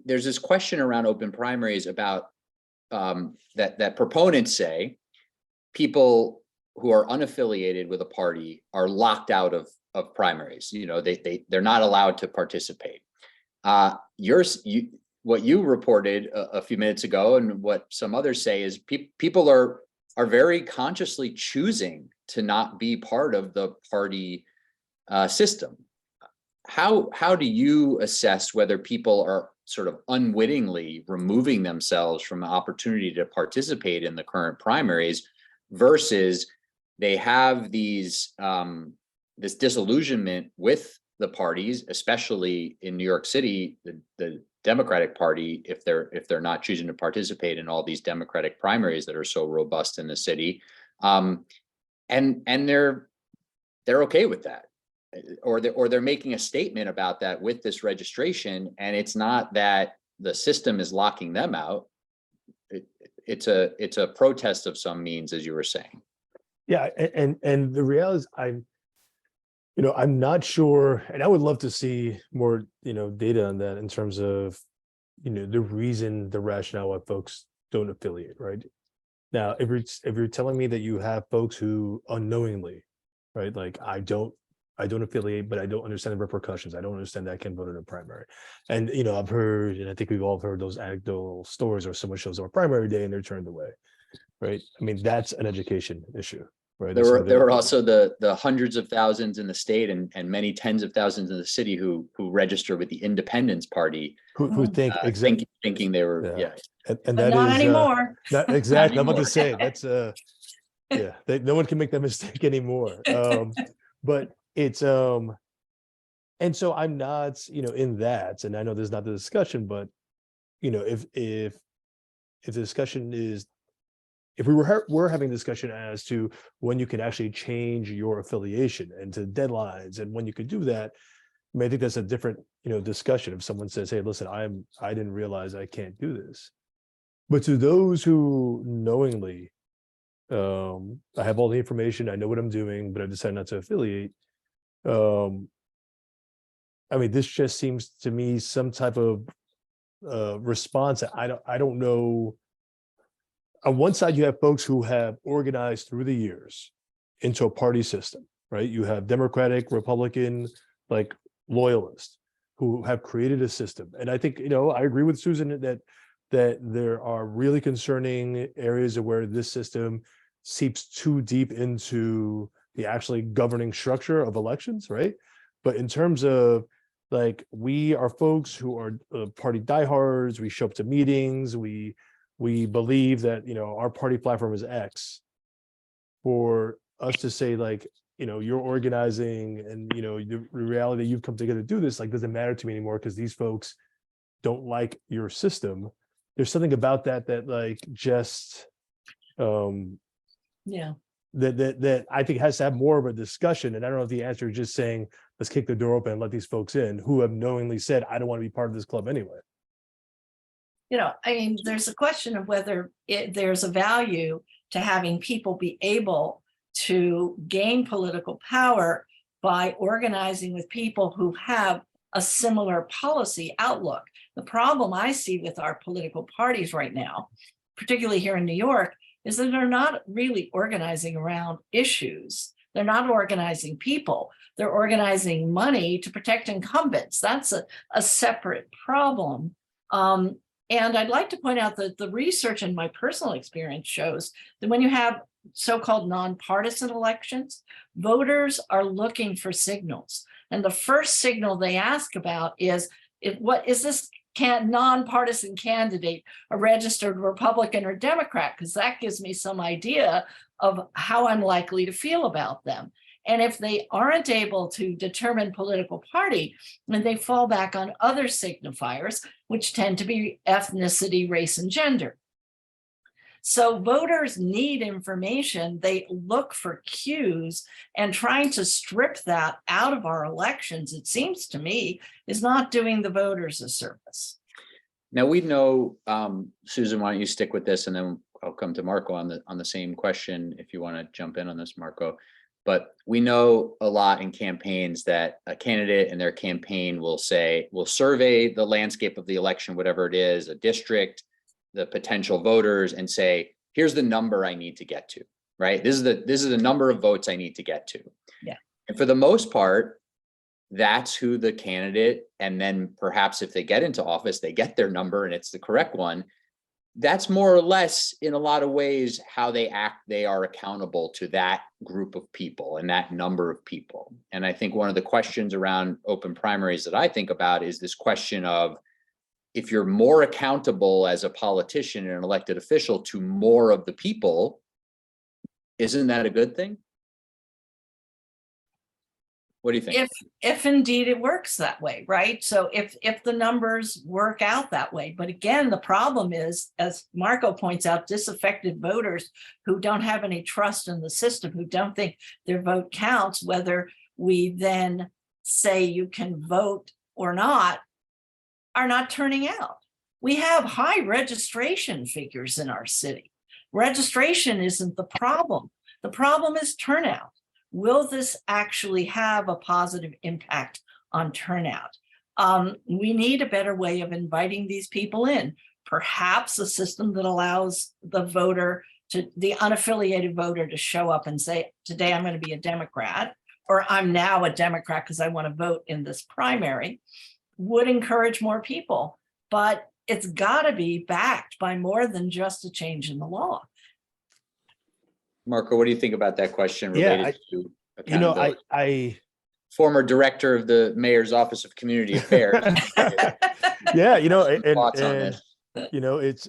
there's this question around open primaries about that proponents say people who are unaffiliated with a party are locked out of primaries. They're not allowed to participate. What you reported a few minutes ago, and what some others say, is people are very consciously choosing to not be part of the party system. How do you assess whether people are sort of unwittingly removing themselves from the opportunity to participate in the current primaries versus they have these this disillusionment with the parties, especially in New York City, the Democratic Party, if they're not choosing to participate in all these Democratic primaries that are so robust in the city, and they're okay with that. or they're making a statement about that with this registration, and it's not that the system is locking them out. It's a protest of some means, as you were saying. Yeah, and the reality is I'm not sure, and I would love to see more, data on that in terms of, the reason, the rationale why folks don't affiliate, right? Now, if you're telling me that you have folks who unknowingly, right, like I don't affiliate, but I don't understand the repercussions. I don't understand that I can vote in a primary. And, I've heard, and I think we've all heard those anecdotal stories where someone shows up on primary day and they're turned away, right? I mean, that's an education issue, right? There were also the hundreds of thousands in the state and many tens of thousands in the city who register with the Independence Party, who think exactly thinking they were, yeah. And But that not is anymore. not exactly. I'm about anymore. to say that's yeah. No one can make that mistake anymore. But it's and so I'm not in that, and I know there's not the discussion, but if the discussion is, if we're having a discussion as to when you can actually change your affiliation and to deadlines and when you could do that, I mean, I think that's a different discussion. If someone says, hey, listen, I didn't realize I can't do this. But to those who knowingly, I have all the information, I know what I'm doing, but I decided not to affiliate. I mean, this just seems to me some type of response that I don't know. On one side, you have folks who have organized through the years into a party system, right? You have Democratic, Republican, like loyalists who have created a system. And I think, I agree with Susan that there are really concerning areas of where this system seeps too deep into the actually governing structure of elections, right? But in terms of like, we are folks who are party diehards, we show up to meetings, we believe that, our party platform is X. For us to say like, you're organizing and, the reality that you've come together to do this, like, doesn't matter to me anymore because these folks don't like your system. There's something about that like just, Yeah. that I think has to have more of a discussion. And I don't know if the answer is just saying, let's kick the door open and let these folks in who have knowingly said, I don't want to be part of this club anyway. I mean, there's a question of whether there's a value to having people be able to gain political power by organizing with people who have a similar policy outlook. The problem I see with our political parties right now, particularly here in New York, is that they're not really organizing around issues. They're not organizing people. They're organizing money to protect incumbents. That's a separate problem. And I'd like to point out that the research in my personal experience shows that when you have so-called nonpartisan elections, voters are looking for signals. And the first signal they ask about is, what is this nonpartisan candidate a registered Republican or Democrat? Because that gives me some idea of how I'm likely to feel about them. And if they aren't able to determine political party, then they fall back on other signifiers, which tend to be ethnicity, race, and gender. So voters need information. They look for cues, and trying to strip that out of our elections, it seems to me, is not doing the voters a service. Now we know, Susan, why don't you stick with this, and then I'll come to Marco on the same question if you want to jump in on this, Marco. But we know a lot in campaigns that a candidate and their campaign will survey the landscape of the election, whatever it is, a district, the potential voters, and say, here's the number I need to get to, right? This is the number of votes I need to get to. Yeah. And for the most part, that's who the candidate, and then perhaps if they get into office, they get their number and it's the correct one. That's more or less, in a lot of ways, how they act. They are accountable to that group of people and that number of people. And I think one of the questions around open primaries that I think about is this question of, if you're more accountable as a politician and an elected official to more of the people, isn't that a good thing? What do you think? If indeed it works that way, right? So if the numbers work out that way, but again, the problem is, as Marco points out, disaffected voters who don't have any trust in the system, who don't think their vote counts, whether we then say you can vote or not, are not turning out. We have high registration figures in our city. Registration isn't the problem. The problem is turnout. Will this actually have a positive impact on turnout? We need a better way of inviting these people in. Perhaps a system that allows the unaffiliated voter to show up and say, today I'm going to be a Democrat, or I'm now a Democrat because I want to vote in this primary, would encourage more people. But it's got to be backed by more than just a change in the law. Marco, what do you think about that question Yeah, related to accountability? I Former director of the mayor's office of community affairs. yeah, Thoughts on this?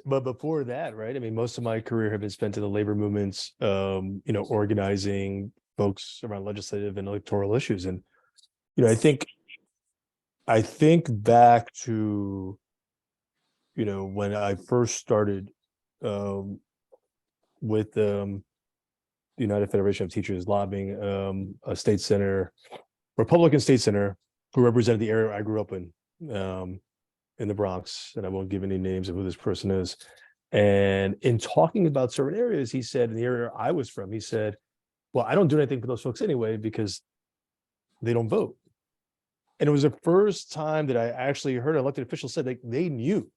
but before that, right? I mean, most of my career have been spent in the labor movements, organizing folks around legislative and electoral issues. And, I think back to, when I first started with the United Federation of Teachers lobbying a state senator, Republican state senator, who represented the area I grew up in the Bronx, and I won't give any names of who this person is. And in talking about certain areas, he said, in the area I was from, he said, well, I don't do anything for those folks anyway, because they don't vote. And it was the first time that I actually heard an elected official said that they knew,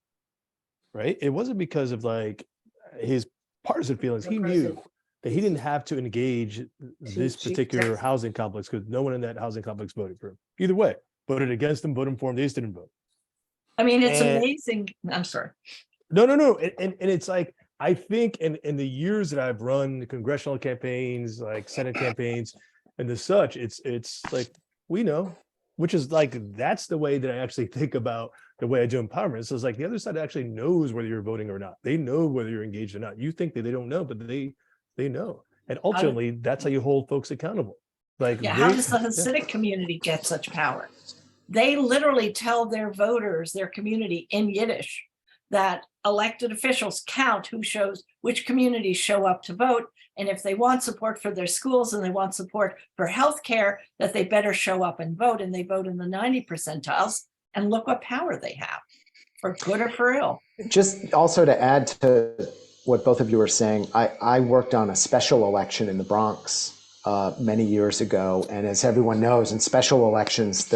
right? It wasn't because of like his partisan feelings. He knew that he didn't have to engage this particular housing complex because no one in that housing complex voted for him. Either way, voted against him, voted for him, they just didn't vote. I mean, it's amazing. I'm sorry. No. And it's like, I think in the years that I've run congressional campaigns, like Senate campaigns and the such, it's like, we know, which is like, that's the way that I actually think about the way I do empowerment. So it's like the other side actually knows whether you're voting or not. They know whether you're engaged or not. You think that they don't know, but they know. And ultimately, that's how you hold folks accountable. Like, how does the Hasidic community get such power? They literally tell their voters, their community in Yiddish, that elected officials count which communities show up to vote. And if they want support for their schools and they want support for healthcare, that they better show up and vote. And they vote in the 90 percentiles. And look what power they have, for good or for ill. Just also to add to what both of you were saying, I worked on a special election in the Bronx many years ago. And as everyone knows, in special elections,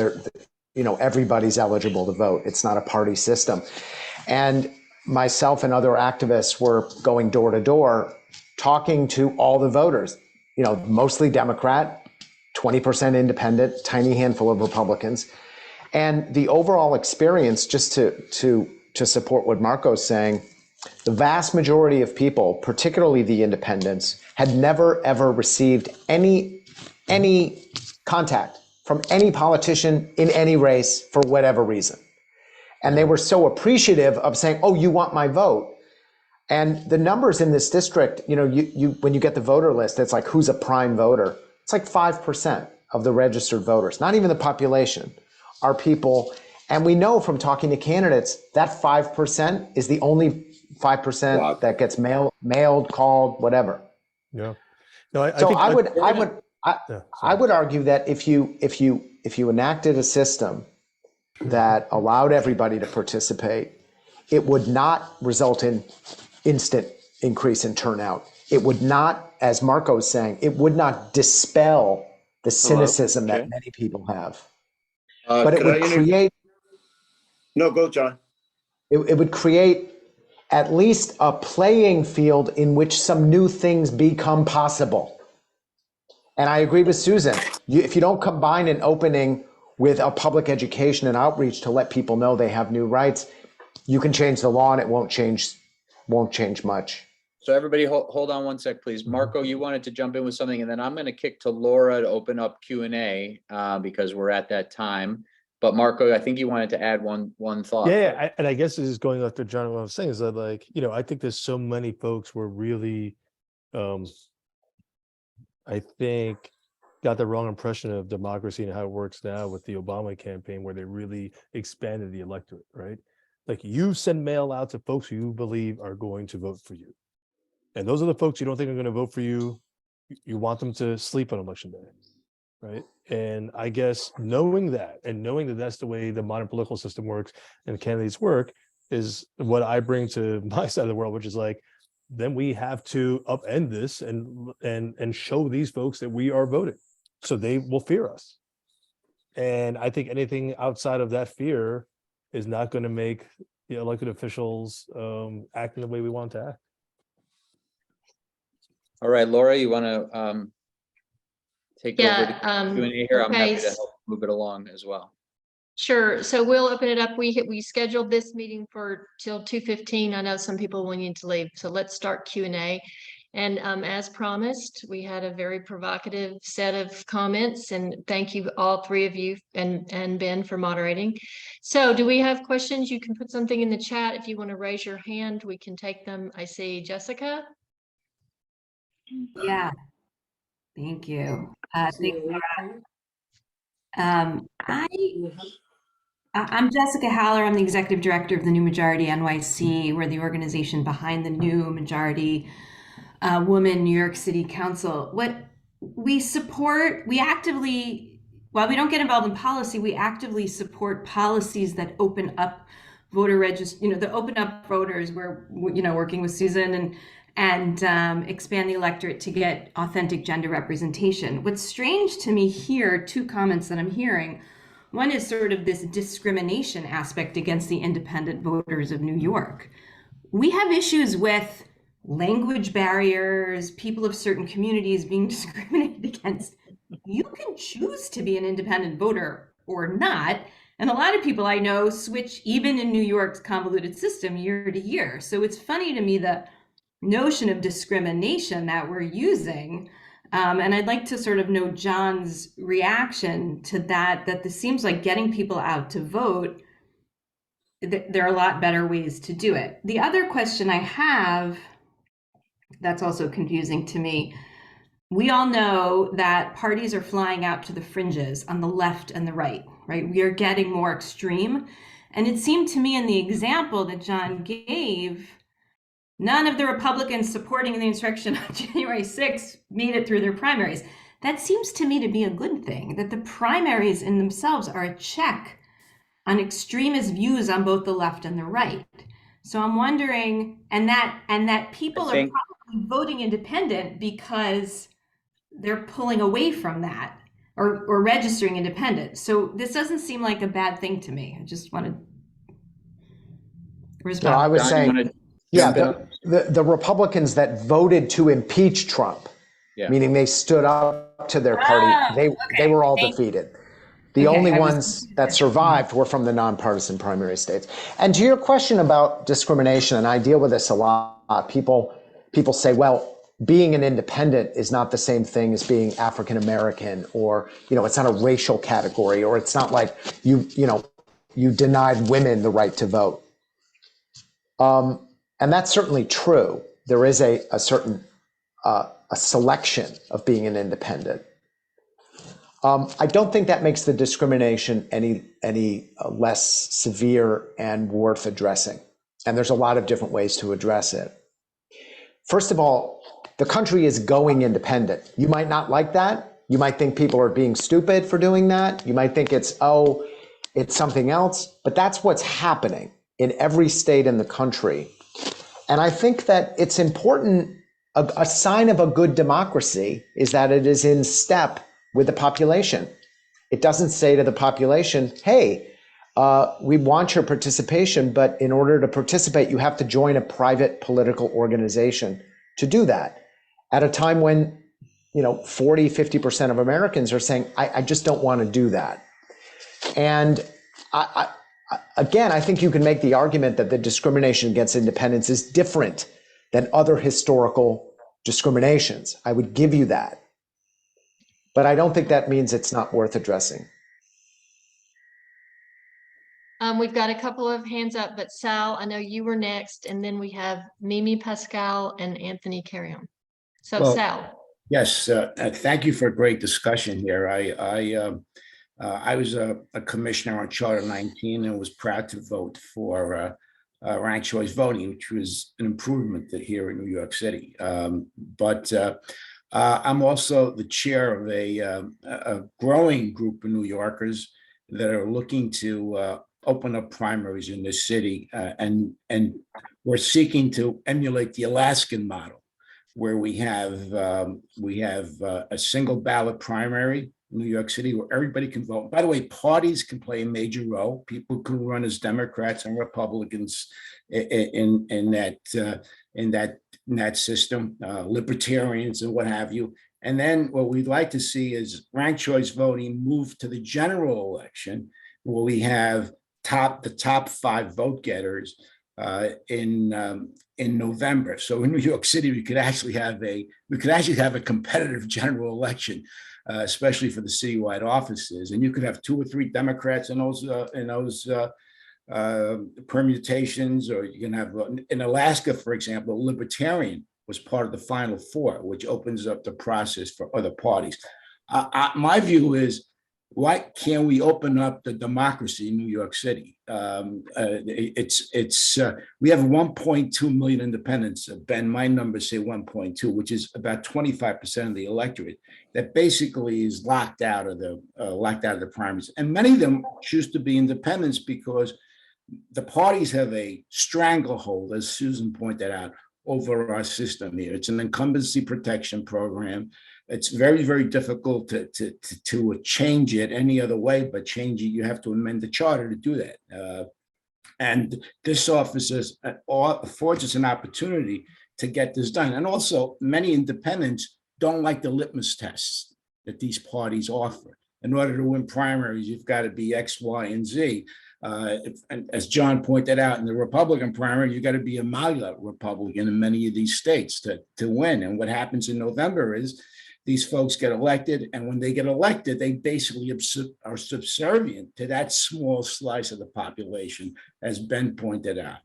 everybody's eligible to vote. It's not a party system. And myself and other activists were going door to door, talking to all the voters, mostly Democrat, 20% independent, tiny handful of Republicans. And the overall experience, just to support what Marco's saying, the vast majority of people, particularly the independents, had never, ever received any contact from any politician in any race for whatever reason. And they were so appreciative of saying, oh, you want my vote. And the numbers in this district, you when you get the voter list, it's like, who's a prime voter? It's like 5% of the registered voters, not even the population, are people. And we know from talking to candidates that 5% is the only 5% that gets mailed, called, whatever. Yeah. No, I would argue that if you enacted a system that allowed everybody to participate, it would not result in instant increase in turnout. It would not, as Marco was saying, it would not dispel the cynicism that many people have. But it would create. No, go, John. It would create at least a playing field in which some new things become possible. And I agree with Susan. If you don't combine an opening with a public education and outreach to let people know they have new rights, you can change the law and it won't change much. So everybody hold on one sec, please. Marco, you wanted to jump in with something, and then I'm going to kick to Laura to open up Q&A because we're at that time. But Marco, I think you wanted to add one thought. Yeah, and I guess this is going after John, what I was saying is that, like, I think there's so many folks were really, I think, got the wrong impression of democracy and how it works now with the Obama campaign, where they really expanded the electorate, right? Like, you send mail out to folks who you believe are going to vote for you. And those are the folks you don't think are going to vote for you. You want them to sleep on election day. right? And I guess knowing that and knowing that that's the way the modern political system works and candidates work is what I bring to my side of the world, which is like, then we have to upend this and show these folks that we are voting, so they will fear us. And I think anything outside of that fear is not going to make the elected officials act in the way we want to act. All right, Laura, you want to take over the Q&A here? I'm happy okay. to help move it along as well. Sure. So we'll open it up. We scheduled this meeting for till 2:15. I know some people will need to leave, so let's start Q&A. And as promised, we had a very provocative set of comments, and thank you all three of you and Ben for moderating. So do we have questions? You can put something in the chat. If you want to raise your hand, we can take them. I see Jessica. Yeah, thank you. I'm Jessica Haller. I'm the executive director of the New Majority NYC. We're the organization behind the New Majority Woman New York City Council. What we support, we actively, while we don't get involved in policy, we actively support policies that open up voter registration, that open up voters. We're, working with Susan and expand the electorate to get authentic gender representation. What's strange to me here, two comments that I'm hearing. One is sort of this discrimination aspect against the independent voters of New York. We have issues with language barriers, people of certain communities being discriminated against. You can choose to be an independent voter or not. And a lot of people I know switch even in New York's convoluted system year to year. So it's funny to me the notion of discrimination that we're using. And I'd like to sort of know John's reaction to that this seems like getting people out to vote, there are a lot better ways to do it. The other question I have that's also confusing to me, we all know that parties are flying out to the fringes on the left and the right? We are getting more extreme. And it seemed to me in the example that John gave, none of the Republicans supporting the insurrection on January 6th made it through their primaries. That seems to me to be a good thing, that the primaries in themselves are a check on extremist views on both the left and the right. So I'm wondering, and that people are probably voting independent because they're pulling away from that or registering independent. So this doesn't seem like a bad thing to me. I just wanted to respond. No, I was saying, yeah, the Republicans that voted to impeach Trump, meaning they stood up to their party, they were all defeated. The only ones that survived were from the nonpartisan primary states. And to your question about discrimination, and I deal with this a lot, people say, well, being an independent is not the same thing as being African American, or, it's not a racial category, or it's not like you denied women the right to vote. And that's certainly true. There is a certain a selection of being an independent. I don't think that makes the discrimination any less severe and worth addressing. And there's a lot of different ways to address it. First of all, the country is going independent. You might not like that. You might think people are being stupid for doing that. You might think it's something else, but that's what's happening in every state in the country. And I think that it's important, a sign of a good democracy is that it is in step with the population. It doesn't say to the population, hey, we want your participation, but in order to participate, you have to join a private political organization to do that. At a time when, 40, 50% of Americans are saying, I just don't want to do that. And again, I think you can make the argument that the discrimination against independents is different than other historical discriminations. I would give you that. But I don't think that means it's not worth addressing. We've got a couple of hands up, but Sal, I know you were next, and then we have Mimi Pascal and Anthony CARRION. So Sal. Yes, thank you for a great discussion here. I was a commissioner on Charter 19 and was proud to vote for ranked choice voting, which was an improvement here in New York City. But I'm also the chair of a growing group of New Yorkers that are looking to open up primaries in this city, and we're seeking to emulate the Alaskan model, where we have a single ballot primary in New York City where everybody can vote. By the way, parties can play a major role. People can run as Democrats and Republicans in that system, libertarians and what have you. And then what we'd like to see is ranked choice voting move to the general election, where we have the top 5 vote getters in November. So in New York City, we could actually have a competitive general election, especially for the citywide offices. And you could have 2 or 3 Democrats in those permutations, or you can have in Alaska, for example, a libertarian was part of the final 4, which opens up the process for other parties. My view is, why can't we open up the democracy in New York City? We have 1.2 million independents. Ben, my numbers say 1.2, which is about 25% of the electorate that basically is locked out of the primaries. And many of them choose to be independents because the parties have a stranglehold, as Susan pointed out, over our system here. It's an incumbency protection program. It's very, very difficult to change it any other way, but change it, you have to amend the charter to do that. And this office affords us an opportunity to get this done. And also, many independents don't like the litmus tests that these parties offer. In order to win primaries, you've got to be X, Y, and Z. And as John pointed out, in the Republican primary, you got to be a MAGA Republican in many of these states to win. And what happens in November is these folks get elected, and when they get elected, they basically are subservient to that small slice of the population, as Ben pointed out.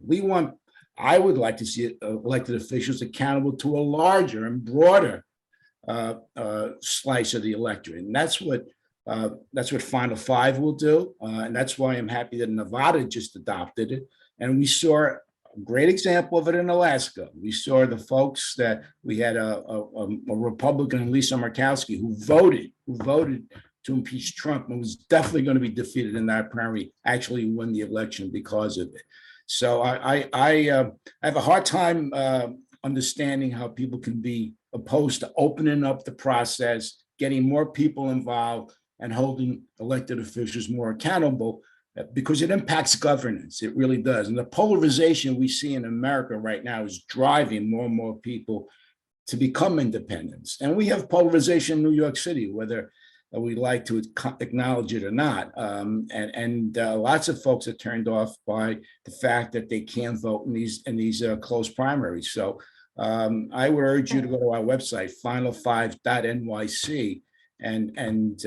I would like to see elected officials accountable to a larger and broader slice of the electorate, and that's what Final 5 will do, and that's why I'm happy that Nevada just adopted it. And we saw a great example of it in Alaska. We saw the folks that we had a Republican, Lisa Murkowski, who voted to impeach Trump and was definitely going to be defeated in that primary, actually won the election because of it. So I have a hard time understanding how people can be opposed to opening up the process, getting more people involved, and holding elected officials more accountable, because it impacts governance. It really does. And the polarization we see in America right now is driving more and more people to become independents. And we have polarization in New York City, whether we like to acknowledge it or not. And lots of folks are turned off by the fact that they can't vote in these close primaries. So I would urge you to go to our website, final5.nyc, and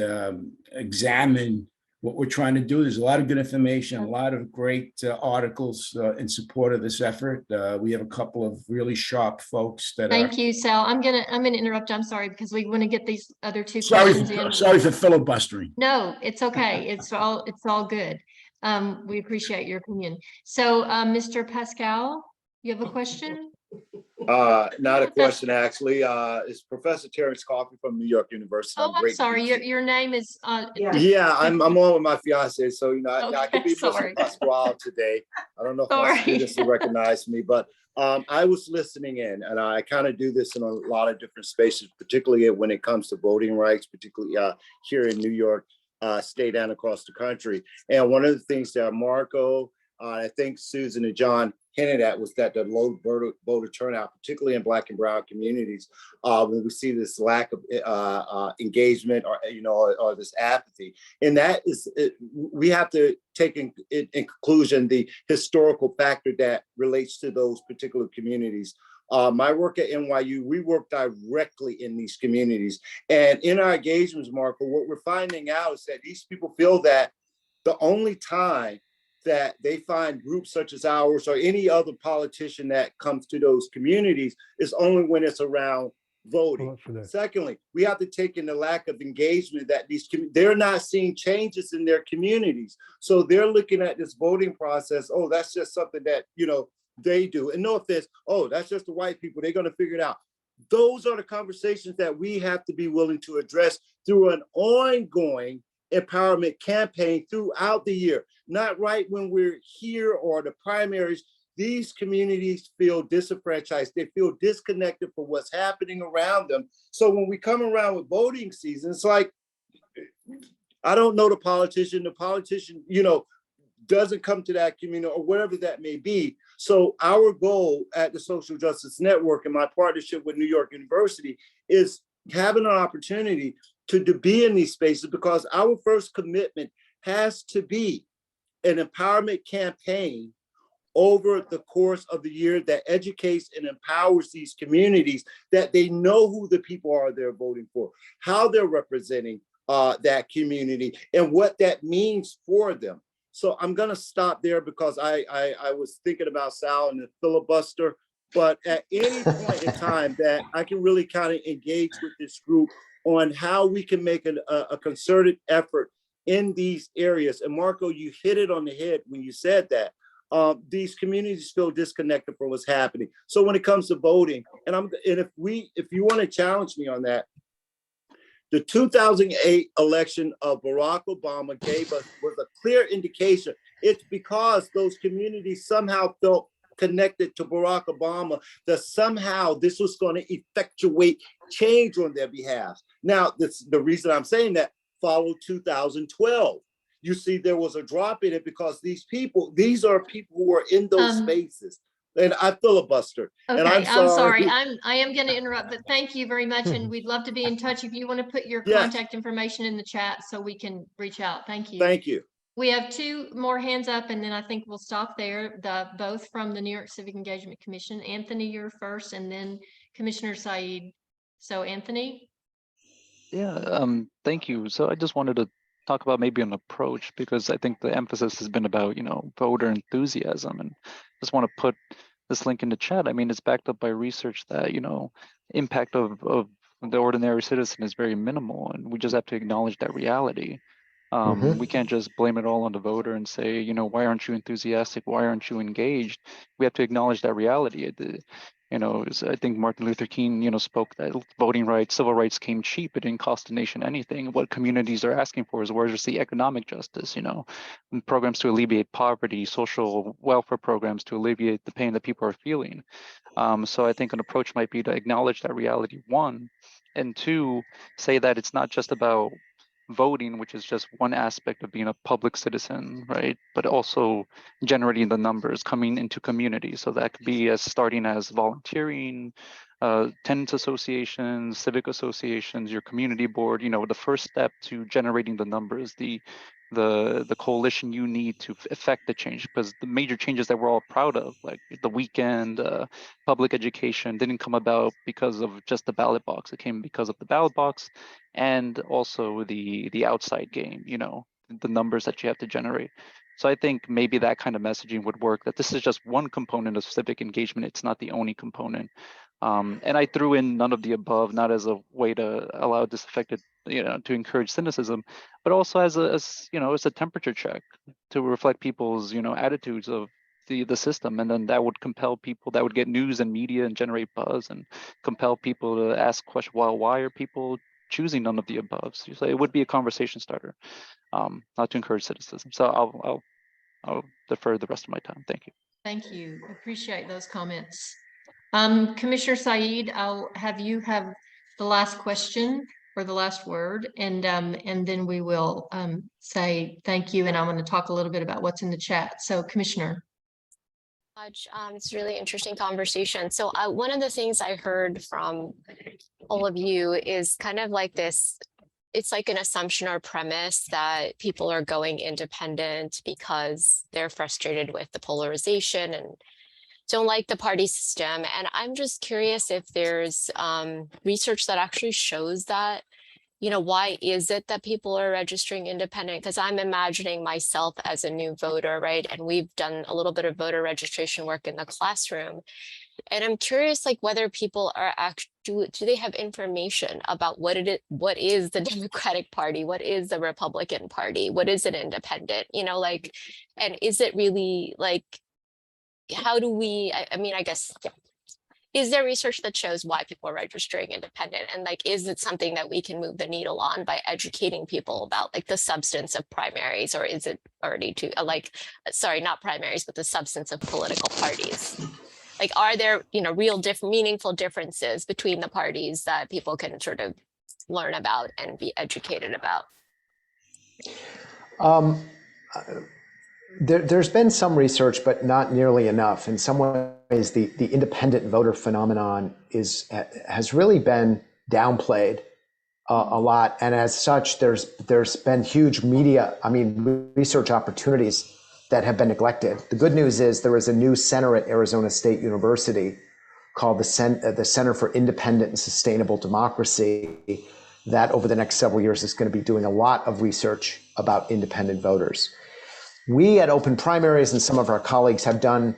examine what we're trying to do. There's a lot of good information, a lot of great articles in support of this effort. We have a couple of really sharp folks that Thank you, Sal. I'm gonna interrupt. I'm sorry, because we want to get these other 2 sorry questions in. sorry for filibustering. No, it's okay. It's all good. We appreciate your opinion. So, Mr. Pascal, you have a question? Not a question, actually. It's Professor Terrence Coffey from New York University. Oh, I'm sorry. Your name is. Yeah, I'm on with my fiance, so I could be sorry. Mr. Pasquale today. I don't know if my students will recognize me, but I was listening in, and I kind of do this in a lot of different spaces, particularly when it comes to voting rights, particularly here in New York State and across the country. And one of the things that Marco, I think Susan and John hinted at, was that the low voter turnout, particularly in Black and Brown communities, when we see this lack of engagement or this apathy. And that is, we have to take in conclusion the historical factor that relates to those particular communities. My work at NYU, we work directly in these communities. And in our engagements, Marco, what we're finding out is that these people feel that the only time that they find groups such as ours or any other politician that comes to those communities is only when it's around voting. Secondly, we have to take in the lack of engagement that they're not seeing changes in their communities. So they're looking at this voting process, oh, that's just something that, they do. And no offense, oh, that's just the white people, they're going to figure it out. Those are the conversations that we have to be willing to address through an ongoing empowerment campaign throughout the year, not right when we're here or the primaries. These communities feel disenfranchised. They feel disconnected from what's happening around them. So when we come around with voting season, it's like, I don't know the politician, doesn't come to that community or whatever that may be. So our goal at the Social Justice Network and my partnership with New York University is having an opportunity to be in these spaces, because our first commitment has to be an empowerment campaign over the course of the year that educates and empowers these communities, that they know who the people are they're voting for, how they're representing that community, and what that means for them. So I'm going to stop there because I was thinking about Sal and the filibuster, but at any point in time that I can really kind of engage with this group on how we can make a concerted effort in these areas. And Marco, you hit it on the head when you said that. These communities feel disconnected from what's happening. So when it comes to voting, if you want to challenge me on that, the 2008 election of Barack Obama was a clear indication. It's because those communities somehow felt connected to Barack Obama that somehow this was going to effectuate change on their behalf. Now, the reason I'm saying that followed 2012. You see, there was a drop in it because these are people who are in those spaces. And I filibustered. Okay, and I'm sorry. I am going to interrupt, but thank you very much. And we'd love to be in touch if you want to put your contact information in the chat so we can reach out. Thank you. Thank you. We have two more hands up, and then I think we'll stop there. Both from the New York Civic Engagement Commission. Anthony, you're first, and then Commissioner Said. So Anthony. Yeah, thank you. So I just wanted to talk about maybe an approach, because I think the emphasis has been about, voter enthusiasm, and just want to put this link in the chat. I mean, it's backed up by research that, impact of the ordinary citizen is very minimal, and we just have to acknowledge that reality. We can't just blame it all on the voter and say, why aren't you enthusiastic? Why aren't you engaged? We have to acknowledge that reality. I think Martin Luther King, spoke that voting rights, civil rights came cheap. It didn't cost the nation anything. What communities are asking for is where's the economic justice, and programs to alleviate poverty, social welfare programs to alleviate the pain that people are feeling. So I think an approach might be to acknowledge that reality, one, and two, say that it's not just about voting, which is just one aspect of being a public citizen, right? But also generating the numbers coming into communities. So that could be starting as volunteering, tenants associations, civic associations, your community board, the first step to generating the numbers, the coalition you need to affect the change, because the major changes that we're all proud of, like the weekend, public education, didn't come about because of just the ballot box. It came because of the ballot box and also the outside game, the numbers that you have to generate. So I think maybe that kind of messaging would work, that this is just one component of civic engagement. It's not the only component. And I threw in none of the above, not as a way to allow disaffected, to encourage cynicism, but also as a temperature check to reflect people's, attitudes of the system. And then that would compel people, that would get news and media and generate buzz and compel people to ask questions, well, why are people choosing none of the above? So it would be a conversation starter, not to encourage cynicism. So I'll defer the rest of my time. Thank you. Thank you. Appreciate those comments. Commissioner Said, I'll have you have the last question or the last word, and then we will say thank you, and I'm going to talk a little bit about what's in the chat. So, Commissioner. It's a really interesting conversation. So one of the things I heard from all of you is kind of like this, it's like an assumption or premise that people are going independent because they're frustrated with the polarization and don't like the party system. And I'm just curious if there's research that actually shows that, why is it that people are registering independent? Because I'm imagining myself as a new voter, right? And we've done a little bit of voter registration work in the classroom. And I'm curious, like, whether people are actually, do they have information about what is the Democratic Party? What is the Republican Party? What is an independent? And is it really like, how do we, I mean, I guess, yeah. is there research that shows why people are registering independent? And like, is it something that we can move the needle on by educating people about like the substance of primaries, or is it already too sorry, not primaries, but the substance of political parties? Like, are there, real meaningful differences between the parties that people can sort of learn about and be educated about? There's been some research, but not nearly enough. In some ways, the independent voter phenomenon has really been downplayed a lot, and as such, there's been huge research opportunities that have been neglected. The good news is there is a new center at Arizona State University called the Center for Independent and Sustainable Democracy that over the next several years is going to be doing a lot of research about independent voters. We at Open Primaries and some of our colleagues have done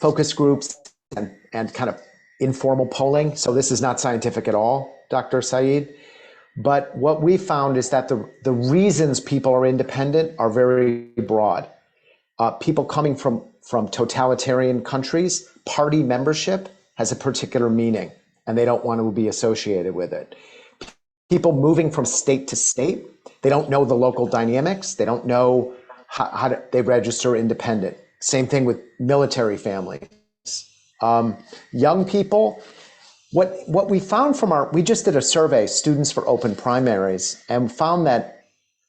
focus groups and kind of informal polling. So this is not scientific at all, Dr. Saeed. But what we found is that the reasons people are independent are very broad. People coming from totalitarian countries, party membership has a particular meaning, and they don't want to be associated with it. People moving from state to state, they don't know the local dynamics. They don't know how they register independent. Same thing with military families. Young people, what we found we just did a survey, Students for Open Primaries, and found that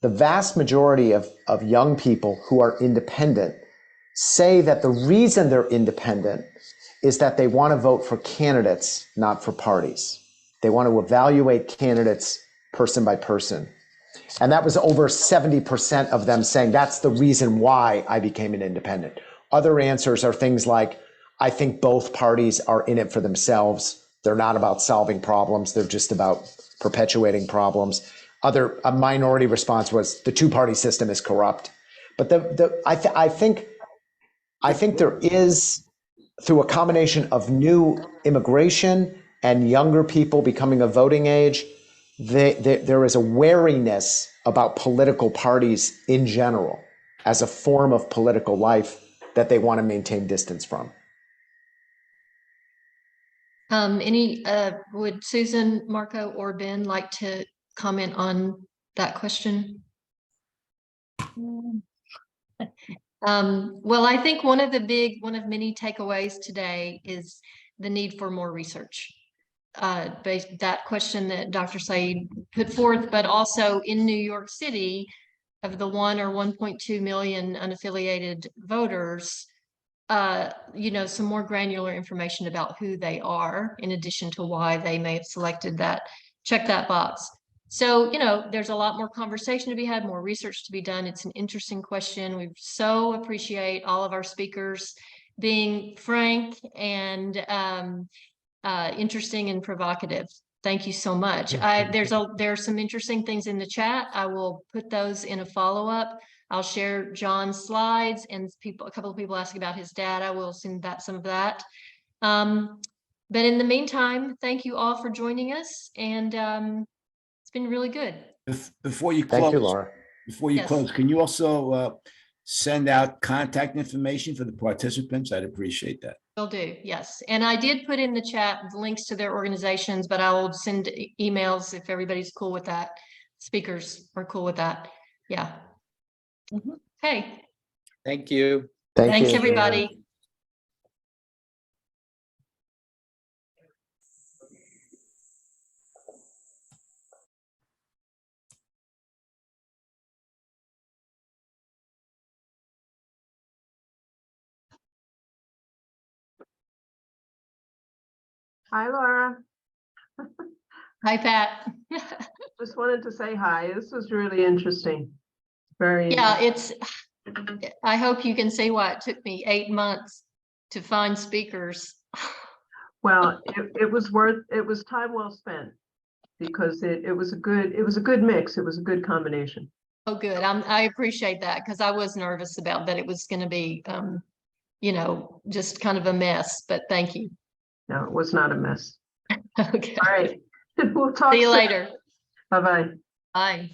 the vast majority of young people who are independent say that the reason they're independent is that they want to vote for candidates, not for parties. They want to evaluate candidates person by person. And that was over 70% of them saying that's the reason why I became an independent. Other answers are things like, I think both parties are in it for themselves. They're not about solving problems. They're just about perpetuating problems. A minority response was the two-party system is corrupt. But I think there is, through a combination of new immigration and younger people becoming of voting age, there is a wariness about political parties in general as a form of political life that they want to maintain distance from. Would Susan, Marco, or Ben like to comment on that question? Well, I think one of many takeaways today is the need for more research. That question that Dr. Saeed put forth, but also in New York City, of the 1 or 1.2 million unaffiliated voters, some more granular information about who they are, in addition to why they may have selected that, check that box. So, there's a lot more conversation to be had, more research to be done. It's an interesting question. We so appreciate all of our speakers being frank and interesting and provocative. Thank you so much. There are some interesting things in the chat. I will put those in a follow-up. I'll share John's a couple of people asking about his data. We'll send some of that. But in the meantime, thank you all for joining us, and it's been really good. Before you close, thank you, Laura. Before you close, can you also send out contact information for the participants? I'd appreciate that. Will do, yes. And I did put in the chat links to their organizations, but I will send emails if everybody's cool with that. Speakers are cool with that. Yeah. Okay. Thank you. Thanks, everybody. Hi, Laura. Hi, Pat. Just wanted to say hi. This was really interesting. Very interesting. I hope you can see why it took me 8 months to find speakers. Well, it was time well spent, because it was a good mix. It was a good combination. Oh, good. I appreciate that, because I was nervous about that it was going to be, just kind of a mess, but thank you. No, it was not a mess. Okay. All right. We'll talk See you soon. later. Bye-bye. Bye.